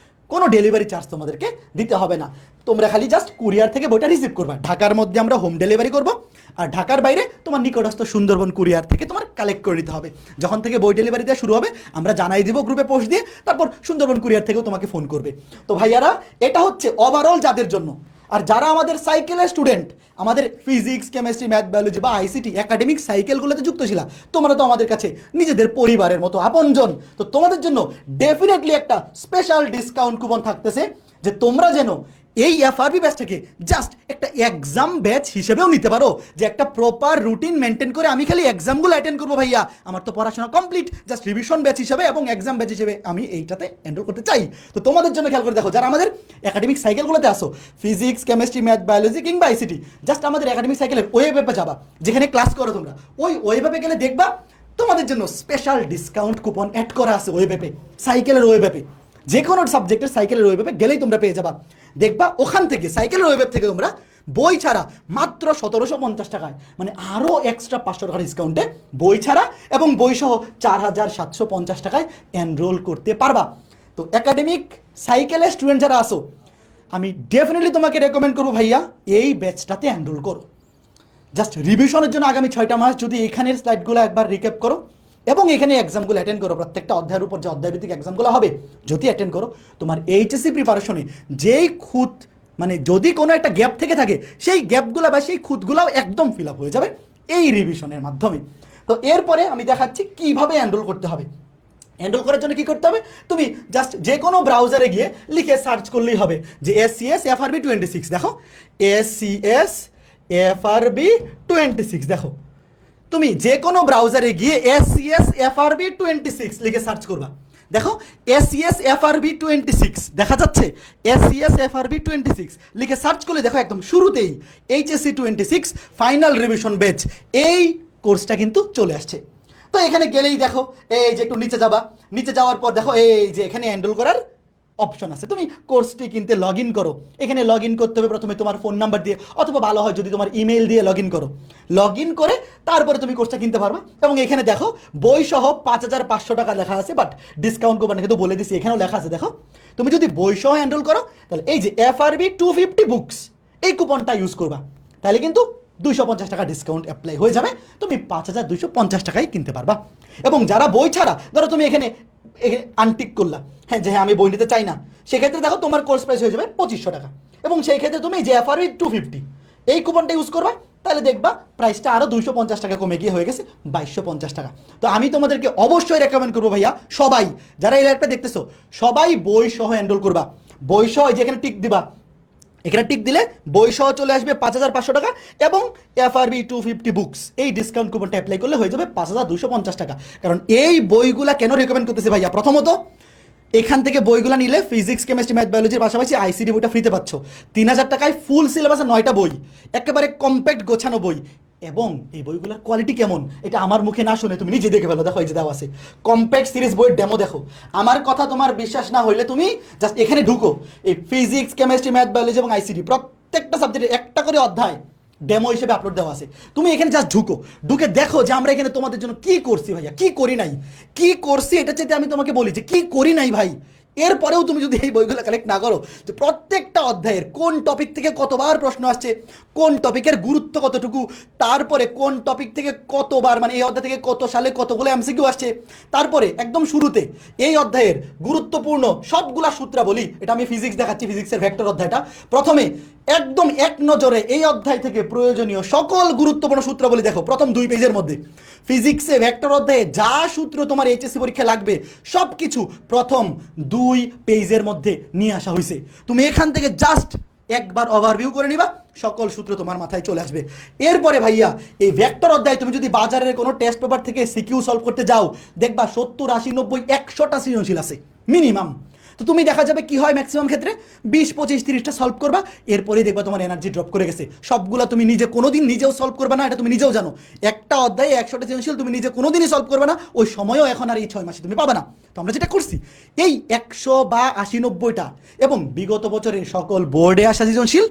কোনো ডেলিভারি চার্জ তোমাদেরকে দিতে হবে না। তোমরা খালি জাস্ট কুরিয়ার থেকে বইটা রিসিভ করবা। ঢাকার মধ্যে আমরা হোম ডেলিভারি করব, আর ঢাকার বাইরে তোমার নিকটস্থ সুন্দরবন কুরিয়ার থেকে তোমার কালেক্ট করে নিতে হবে। যখন থেকে বই ডেলিভারি দেওয়া শুরু হবে আমরা জানাই দিব গ্রুপে পোস্ট দিয়ে, তারপর সুন্দরবন কুরিয়ার থেকেও তোমাকে ফোন করবে। তো ভাইয়ারা এটা হচ্ছে ওভারঅল যাদের জন্য। আর যারা আমাদের সাইকেলের স্টুডেন্ট, আমাদের ফিজিক্স, কেমিস্ট্রি, ম্যাথ, বায়োলজি বা আইসিটি একাডেমিক সাইকেলগুলোতে যুক্ত ছিল, তোমরা তো আমাদের কাছে নিজেদের পরিবারের মতো আপনজন। তো তোমাদের জন্য ডেফিনেটলি একটা স্পেশাল ডিসকাউন্ট কুপন থাকতেছে যে তোমরা যেন এই এফআরবি ব্যাচটাকে জাস্ট একটা এক্সাম ব্যাচ হিসেবেও নিতে পারো, যে একটা প্রপার রুটিন মেনটেন করে আমি খালি এক্সামগুলো অ্যাটেন্ড করবো ভাইয়া, আমার তো পড়াশোনা কমপ্লিট, জাস্ট রিভিশন ব্যাচ হিসেবে এবং এক্সাম ব্যাচ হিসেবে আমি এইটাতে এনরোল করতে চাই। তো তোমাদের জন্য খেয়াল করে দেখো, যারা আমাদের একাডেমিক সাইকেলগুলোতে আসো, ফিজিক্স, কেমিস্ট্রি, ম্যাথ, বায়োলজি কিংবা আইসিটি, জাস্ট আমাদের একাডেমিক সাইকেলের ওয়েব অ্যাপে যাবা, যেখানে ক্লাস করো তোমরা, ওই ওয়েব অ্যাপে গেলে দেখবা তোমাদের জন্য স্পেশাল ডিসকাউন্ট কুপন অ্যাড করা আছে ওয়েব অ্যাপে, সাইকেলের ওয়েব অ্যাপে। যে কোনো সাবজেক্টের সাইকেলের ওয়েব অ্যাপে গেলেই তোমরা পেয়ে যাবা। দেখবা ওখান থেকে সাইকেলের ওয়েব অ্যাপ থেকে তোমরা বই ছাড়া মাত্র 1750 টাকায়, মানে আরও এক্সট্রা 500 টাকা ডিসকাউন্টে বই ছাড়া এবং বই সহ 4750 টাকায় এনরোল করতে পারবা। তো একাডেমিক সাইকেলের স্টুডেন্ট যারা আসো, আমি ডেফিনেটলি তোমাকে রেকমেন্ড করবো ভাইয়া এই ব্যাচটাতে এনরোল করো। জাস্ট রিভিশনের জন্য আগামী 6টা মাস যদি এখানের স্লাইডগুলো একবার রিক্যাপ করো এবং এখানে এক্সামগুলো অ্যাটেন্ড করো, প্রত্যেকটা অধ্যায়ের উপর যে অধ্যায়ভিত্তিক এক্সামগুলো হবে যদি অ্যাটেন্ড করো, তোমার এইচএসসি প্রিপারেশনে যেই খুঁত, মানে যদি কোনো একটা গ্যাপ থেকে থাকে সেই গ্যাপগুলো বা সেই খুঁতগুলোও একদম ফিল আপ হয়ে যাবে এই রিভিশনের মাধ্যমে। তো এরপরে আমি দেখাচ্ছি কিভাবে এনরোল করতে হবে। এনরোল করার জন্য কি করতে হবে, তুমি জাস্ট যে কোনো ব্রাউজারে গিয়ে লিখে সার্চ করলেই হবে যে SCS FRB 26। দেখো SCS FRB 26, দেখো তুমি যে কোনো ব্রাউজারে গিয়ে SCS FRB 26 লিখে সার্চ করবা। দেখো SCS FRB 26 দেখা যাচ্ছে, SCS FRB 26 লিখে সার্চ করলে দেখো একদম শুরুতেই HSC 26 ফাইনাল রিভিশন ব্যাচ এই কোর্সটা কিন্তু চলে আসছে। তো এখানে গেলেই দেখো এই যে একটু নিচে যাবা, নিচে যাওয়ার পর দেখো এই যে এখানে এনরোল করার অপশন আছে। তুমি কোর্সটি কিনতে লগ ইন করো, এখানে লগ ইন করতে হবে প্রথমে তোমার ফোন নাম্বার দিয়ে, অথবা ভালো হয় যদি তোমার ইমেল দিয়ে লগ ইন করো। লগ ইন করে তারপরে তুমি কোর্সটা কিনতে পারবে। এবং এখানে দেখো বই সহ 5500 টাকা লেখা আছে, বাট ডিসকাউন্ট কুপন কিন্তু বলে দিচ্ছি এখানেও লেখা আছে। দেখো তুমি যদি বই সহ এনরোল করো তাহলে এই যে FRB 250 বুকস এই কুপনটা ইউজ করবা, তাহলে কিন্তু 250 টাকা ডিসকাউন্ট অ্যাপ্লাই হয়ে যাবে, তুমি 5250 টাকায় কিনতে পারবা। এবং যারা বই ছাড়া, ধরো তুমি এখানে আনটিক করলা, হ্যাঁ যে হ্যাঁ আমি বই নিতে চাই না, সেক্ষেত্রে দেখো তোমার কোর্স প্রাইস হয়ে যাবে 2500 টাকা। এবং সেই ক্ষেত্রে তুমি যে FRB 250 এই কুপনটা ইউজ করবা, তাহলে দেখবা প্রাইসটা আরও 250 টাকা কমে গিয়ে হয়ে গেছে 2250 টাকা। তো আমি তোমাদেরকে অবশ্যই রেকমেন্ড করবো ভাইয়া, সবাই যারা এই লাইভটা দেখতেছো সবাই বই সহ এনরোল করবা। বই সহ যেখানে টিক দিবা, এখানে টিক দিলে বই সহ চলে আসবে 5500 টাকা, এবং FRB 250 বুকস এই ডিসকাউন্ট কুপনটা অ্যাপ্লাই করলে হয়ে যাবে 5250 টাকা। কারণ এই বইগুলা কেন রেকমেন্ড করতেছে ভাইয়া, প্রথমত এখান থেকে বইগুলো নিলে ফিজিক্স, কেমিস্ট্রি, ম্যাথ, বায়োলজির পাশাপাশি ICT বইটা ফ্রিতে পাচ্ছ। 3000 টাকায় ফুল সিলেবাসে 9টা বই, একেবারে কম্প্যাক্ট গোছানো বই। এবং এই বইগুলোর কোয়ালিটি কেমন এটা আমার মুখে না শুনে তুমি নিজে দেখে ফেলো। দেখো এই যে দেওয়া আছে কম্প্যাক্ট সিরিজ বইয়ের ডেমো, দেখো। আমার কথা তোমার বিশ্বাস না হইলে তুমি জাস্ট এখানে ঢুকো, এই ফিজিক্স, কেমিস্ট্রি, ম্যাথ, বায়োলজি এবং ICT প্রত্যেকটা সাবজেক্টের একটা করে অধ্যায় ডেমো হিসেবে আপলোড দেওয়া আছে। তুমি এখানে জাস্ট ঢুকে দেখো যে আমরা এখানে তোমাদের জন্য কি করছি ভাইয়া, কি করি নাই, কি করছি এটা চাইতে আমি তোমাকে বলি যে কি করি নাই ভাই। এরপরেও তুমি যদি এই বইগুলো কালেক্ট না করো, যে প্রত্যেকটা অধ্যায়ের কোন টপিক থেকে কতবার প্রশ্ন আসছে, কোন টপিকের গুরুত্ব কতটুকু, তারপরে কোন টপিক থেকে কতবার, মানে এই অধ্যায় থেকে কত সালে কতগুলো MCQ আসছে, তারপরে একদম শুরুতে এই অধ্যায়ের গুরুত্বপূর্ণ সবগুলা সূত্রাবলী, এটা আমি ফিজিক্স দেখাচ্ছি, ফিজিক্সের ভেক্টর অধ্যায়টা। প্রথমে একদম এক নজরে এই অধ্যায় থেকে প্রয়োজনীয় সকল গুরুত্বপূর্ণ সূত্রাবলী দেখো প্রথম 2 পেজের মধ্যে। ফিজিক্সে ভেক্টর অধ্যায়ে যা সূত্র তোমার HSC পরীক্ষা লাগবে সব কিছু প্রথম 2 পেজের মধ্যে নিয়ে আসা হয়েছে। তুমি এখান থেকে জাস্ট একবার ওভারভিউ করে নিবা, সকল সূত্র তোমার মাথায় চলে আসবে। এরপরে ভাইয়া এই ভেক্টর অধ্যায় তুমি যদি বাজারের কোনো টেস্ট পেপার থেকে সিকিউ সলভ করতে যাও, দেখবা 70, 80, 90, 100টা সৃজনশীল আছে মিনিমাম। তো তুমি দেখা যাবে কি হয় ম্যাক্সিমাম ক্ষেত্রে 20, 25, 30টা সলভ করবা, এরপরে দেখবা তোমার এনার্জি ড্রপ করে গেছে। সবগুলা তুমি নিজে কোনোদিন নিজেও সলভ করবে না, এটা তুমি নিজেও জানো। একটা অধ্যায়ে 100টা সৃজনশীল তুমি নিজে কোনোদিনই সলভ করবে না, ওই সময়ও এখন আর এই 6 মাসে তুমি পাবে না। তো আমরা যেটা করছি এই 100 বা 80, 90টা এবং বিগত বছরের সকল বোর্ডে আসা সৃজনশীল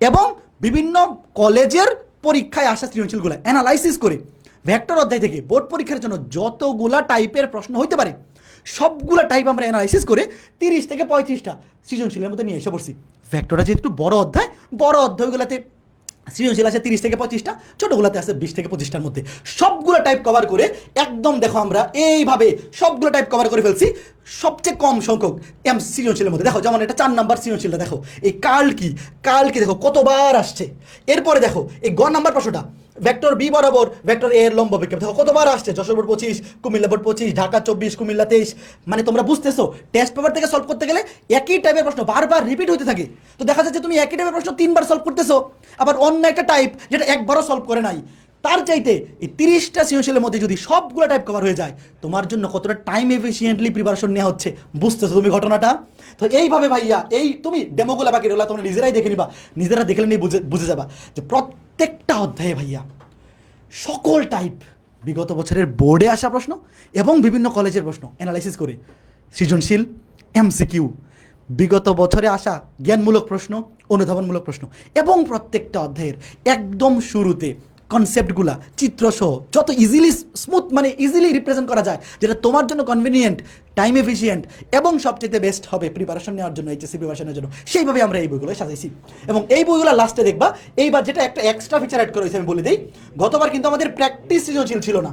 এবং বিভিন্ন কলেজের পরীক্ষায় আসা সৃজনশীলগুলো অ্যানালাইসিস করে ভেক্টর অধ্যায় থেকে বোর্ড পরীক্ষার জন্য যতগুলা টাইপের প্রশ্ন হইতে পারে সবগুলা টাইপ আমরা অ্যানালাইসিস করে 30 থেকে 35টা সৃজনশীলের মধ্যে নিয়ে এসে পড়ছি। ভেক্টরটা যেহেতু একটু বড় অধ্যায়গুলোতে সৃজনশীল আছে 30 থেকে 25টা, ছোটগুলোতে আছে 20 থেকে 25টার মধ্যে। সবগুলো টাইপ কভার করে একদম দেখো আমরা এইভাবে সবগুলো টাইপ কভার করে ফেলছি সবচেয়ে কম সংখ্যক সৃজনশীলের মধ্যে। দেখো যেমন এটা 4 নাম্বার সৃজনশীলটা, দেখো এই কার্ল কি দেখো কতবার আসছে। এরপরে দেখো এই গ নাম্বার প্রশ্নটা, ভেক্টর বি বরাবর ভেক্টর এ এর লম্ব বিক্ষেপ, দেখো কতবার আসছে। Jessore board 25, Comilla board 25, Dhaka 24, Comilla 23। মানে তোমরা বুঝতেছো টেস্ট পেপার থেকে সলভ করতে গেলে একই টাইপের প্রশ্ন বারবার রিপিট হতে থাকে। তো দেখা যাচ্ছে তুমি একই টাইপের প্রশ্ন 3বার সলভ করতেছো, আবার অন্য একটা টাইপ যেটা একবারও সলভ করে নাই। তার চাইতে এই 30টা সৃজনশীলের মধ্যে যদি সবগুলো টাইপ কভার হয়ে যায়, তোমার জন্য কতটা টাইম এফিসিয়েন্টলি প্রিপারেশন নেওয়া হচ্ছে বুঝতেছো তুমি ঘটনাটা। তো এইভাবে ভাইয়া এই তুমি ডেমোগুলো বাকি রইলা তোমরা নিজেরাই দেখে নিবা, নিজেরা দেখলে নিয়ে বুঝে যাবা যে প্রত্যেকটা অধ্যায়ে ভাইয়া সকল টাইপ বিগত বছরের বোর্ডে আসা প্রশ্ন এবং বিভিন্ন কলেজের প্রশ্ন অ্যানালাইসিস করে সৃজনশীল, MCQ, বিগত বছরে আসা জ্ঞানমূলক প্রশ্ন, অনুধাবনমূলক প্রশ্ন এবং প্রত্যেকটা অধ্যায়ের একদম শুরুতে কনসেপ্টগুলা চিত্রসহ যত ইজিলি রিপ্রেজেন্ট করা যায়, যেটা তোমার জন্য কনভিনিয়েন্ট, টাইম এফিসিয়েন্ট এবং সবচেয়ে বেস্ট হবে প্রিপারেশন নেওয়ার জন্য, HSC প্রিপারেশনের জন্য। সেইভাবে আমরা এই বইগুলো সাজাইছি এবং এই বইগুলো লাস্টে দেখবা এইবার যেটা একটা এক্সট্রা ফিচার অ্যাড করা হয়েছে আমি বলে দিই। গতবার কিন্তু আমাদের প্র্যাকটিস সৃজনশীল ছিল না,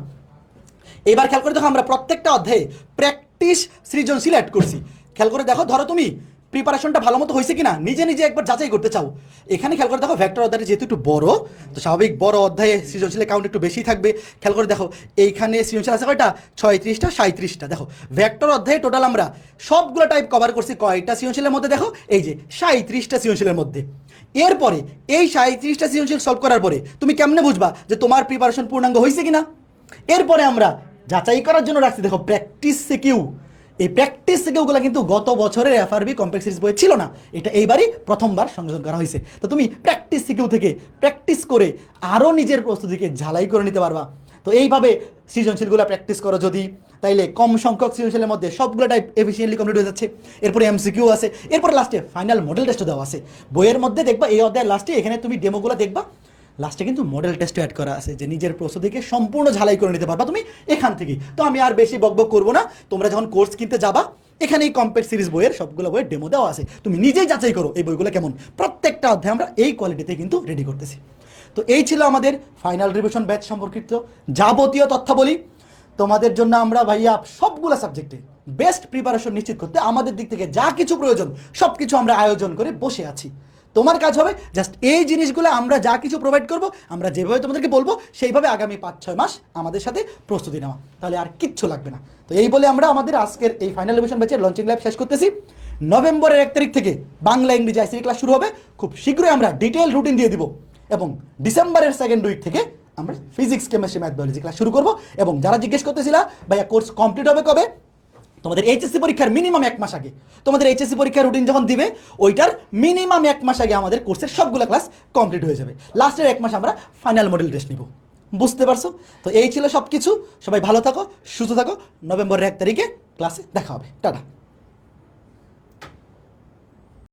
এবার খেয়াল করে দেখো আমরা প্রত্যেকটা অধ্যায়ে প্র্যাকটিস সৃজনশীল অ্যাড করছি। খেয়াল করে দেখো, ধরো তুমি প্রিপারেশনটা ভালো মতো হয়েছে কিনা নিজে একবার যাচাই করতে চাও, এখানে খেয়াল করে দেখো ভেক্টর অধ্যায়টা যেহেতু একটু বড়, তো স্বাভাবিক বড় অধ্যায়ে সৃজনশীলের কাউন্ট একটু বেশি থাকবে। খেয়াল করে দেখো এইখানে সৃজনশীল আছে কয়টা, 36টা, 37টা। দেখো ভেক্টর অধ্যায়ে টোটাল আমরা সবগুলো টাইপ কভার করছি কয়টা সৃজনশীলের মধ্যে, দেখো এই যে 37টা সৃজনশীলের মধ্যে। এরপরে এই 37টা সৃজনশীল সলভ করার পরে তুমি কেমনে বুঝবা যে তোমার প্রিপারেশন পূর্ণাঙ্গ হয়েছে কিনা? এরপরে আমরা যাচাই করার জন্য রাখছি দেখো প্র্যাকটিস সিকিউ। এই প্র্যাকটিস সিকিউগুলো কিন্তু গত বছরের FRB কমপ্লেক্স সিরিজ বইয়ে ছিল না, এটা এইবারই প্রথমবার সংযোজন করা হয়েছে। তো তুমি প্র্যাকটিস সিকিউ থেকে প্র্যাকটিস করে আরও নিজের প্রস্তুতিকে ঝালাই করে নিতে পারবা। তো এইভাবে সৃজনশীলগুলো প্র্যাকটিস করো যদি, তাইলে কম সংখ্যক সৃজনশীলের মধ্যে সবগুলো টাইপ এফিসিয়েন্টলি কমপ্লিট হয়ে যাচ্ছে। এরপরে MCQ আছে, এরপরে লাস্টে ফাইনাল মডেল টেস্টও দেওয়া আছে বইয়ের মধ্যে। দেখবা এই অধ্যায়ের লাস্টে এখানে তুমি ডেমোগুলো দেখবা, লাস্টে কিন্তু মডেল টেস্ট অ্যাড করা আছে যে নিজের প্রস্তুতিকে সম্পূর্ণ ঝালাই করে নিতে পারবা তুমি এখান থেকেই। তো আমি আর বেশি বকবক করবো না, তোমরা যখন কোর্স কিনতে যাবা এখানেই কম্প্যাক্ট সিরিজ বইয়ের সবগুলো বইয়ের ডেমো দেওয়া আছে, তুমি নিজেই যাচাই করো এই বইগুলো কেমন। প্রত্যেকটা অধ্যায় আমরা এই কোয়ালিটিতে কিন্তু রেডি করতেছি। তো এই ছিল আমাদের ফাইনাল রিভিশন ব্যাচ সম্পর্কিত যাবতীয় তথ্যাবলী। তোমাদের জন্য আমরা ভাইয়া সবগুলো সাবজেক্টে বেস্ট প্রিপারেশন নিশ্চিত করতে আমাদের দিক থেকে যা কিছু প্রয়োজন সব কিছু আমরা আয়োজন করে বসে আছি। তোমার কাজ হবে জাস্ট এই জিনিসগুলো আমরা যা কিছু প্রোভাইড করব, আমরা যেভাবে তোমাদেরকে বলবো সেইভাবে আগামী 5-6 মাস আমাদের সাথে প্রস্তুতি নেওয়া, তাহলে আর কিচ্ছু লাগবে না। তো এই বলে আমরা আমাদের আজকের এই ফাইনাল রিভিশন ব্যাচের লঞ্চিং লাইভ শেষ করতেছি। নভেম্বরের 1 তারিখ থেকে বাংলা ইংরেজি আইসিটি ক্লাস শুরু হবে। খুব শীঘ্রই আমরা ডিটেল রুটিন দিয়ে দিব এবং ডিসেম্বরের 2nd উইক থেকে আমরা physics chemistry math biology class শুরু করব। এবং যারা জিজ্ঞেস করতেছিলা ভাইয়া কোর্স কমপ্লিট হবে কবে, তোমাদের এইচএসসি পরীক্ষার মিনিমাম 1 মাস আগে, তোমাদের এইচএসসি পরীক্ষার রুটিন যখন দিবে ওইটার মিনিমাম 1 মাস আগে আমাদের কোর্সের সবগুলো ক্লাস কমপ্লিট হয়ে যাবে। লাস্টের 1 মাস আমরা ফাইনাল মডেল টেস্ট নিব। বুঝতে পারছো? তো এই ছিল সব কিছু। সবাই ভালো থাকো, সুস্থ থাকো। নভেম্বরের 1 তারিখে ক্লাসে দেখা হবে। টাটা।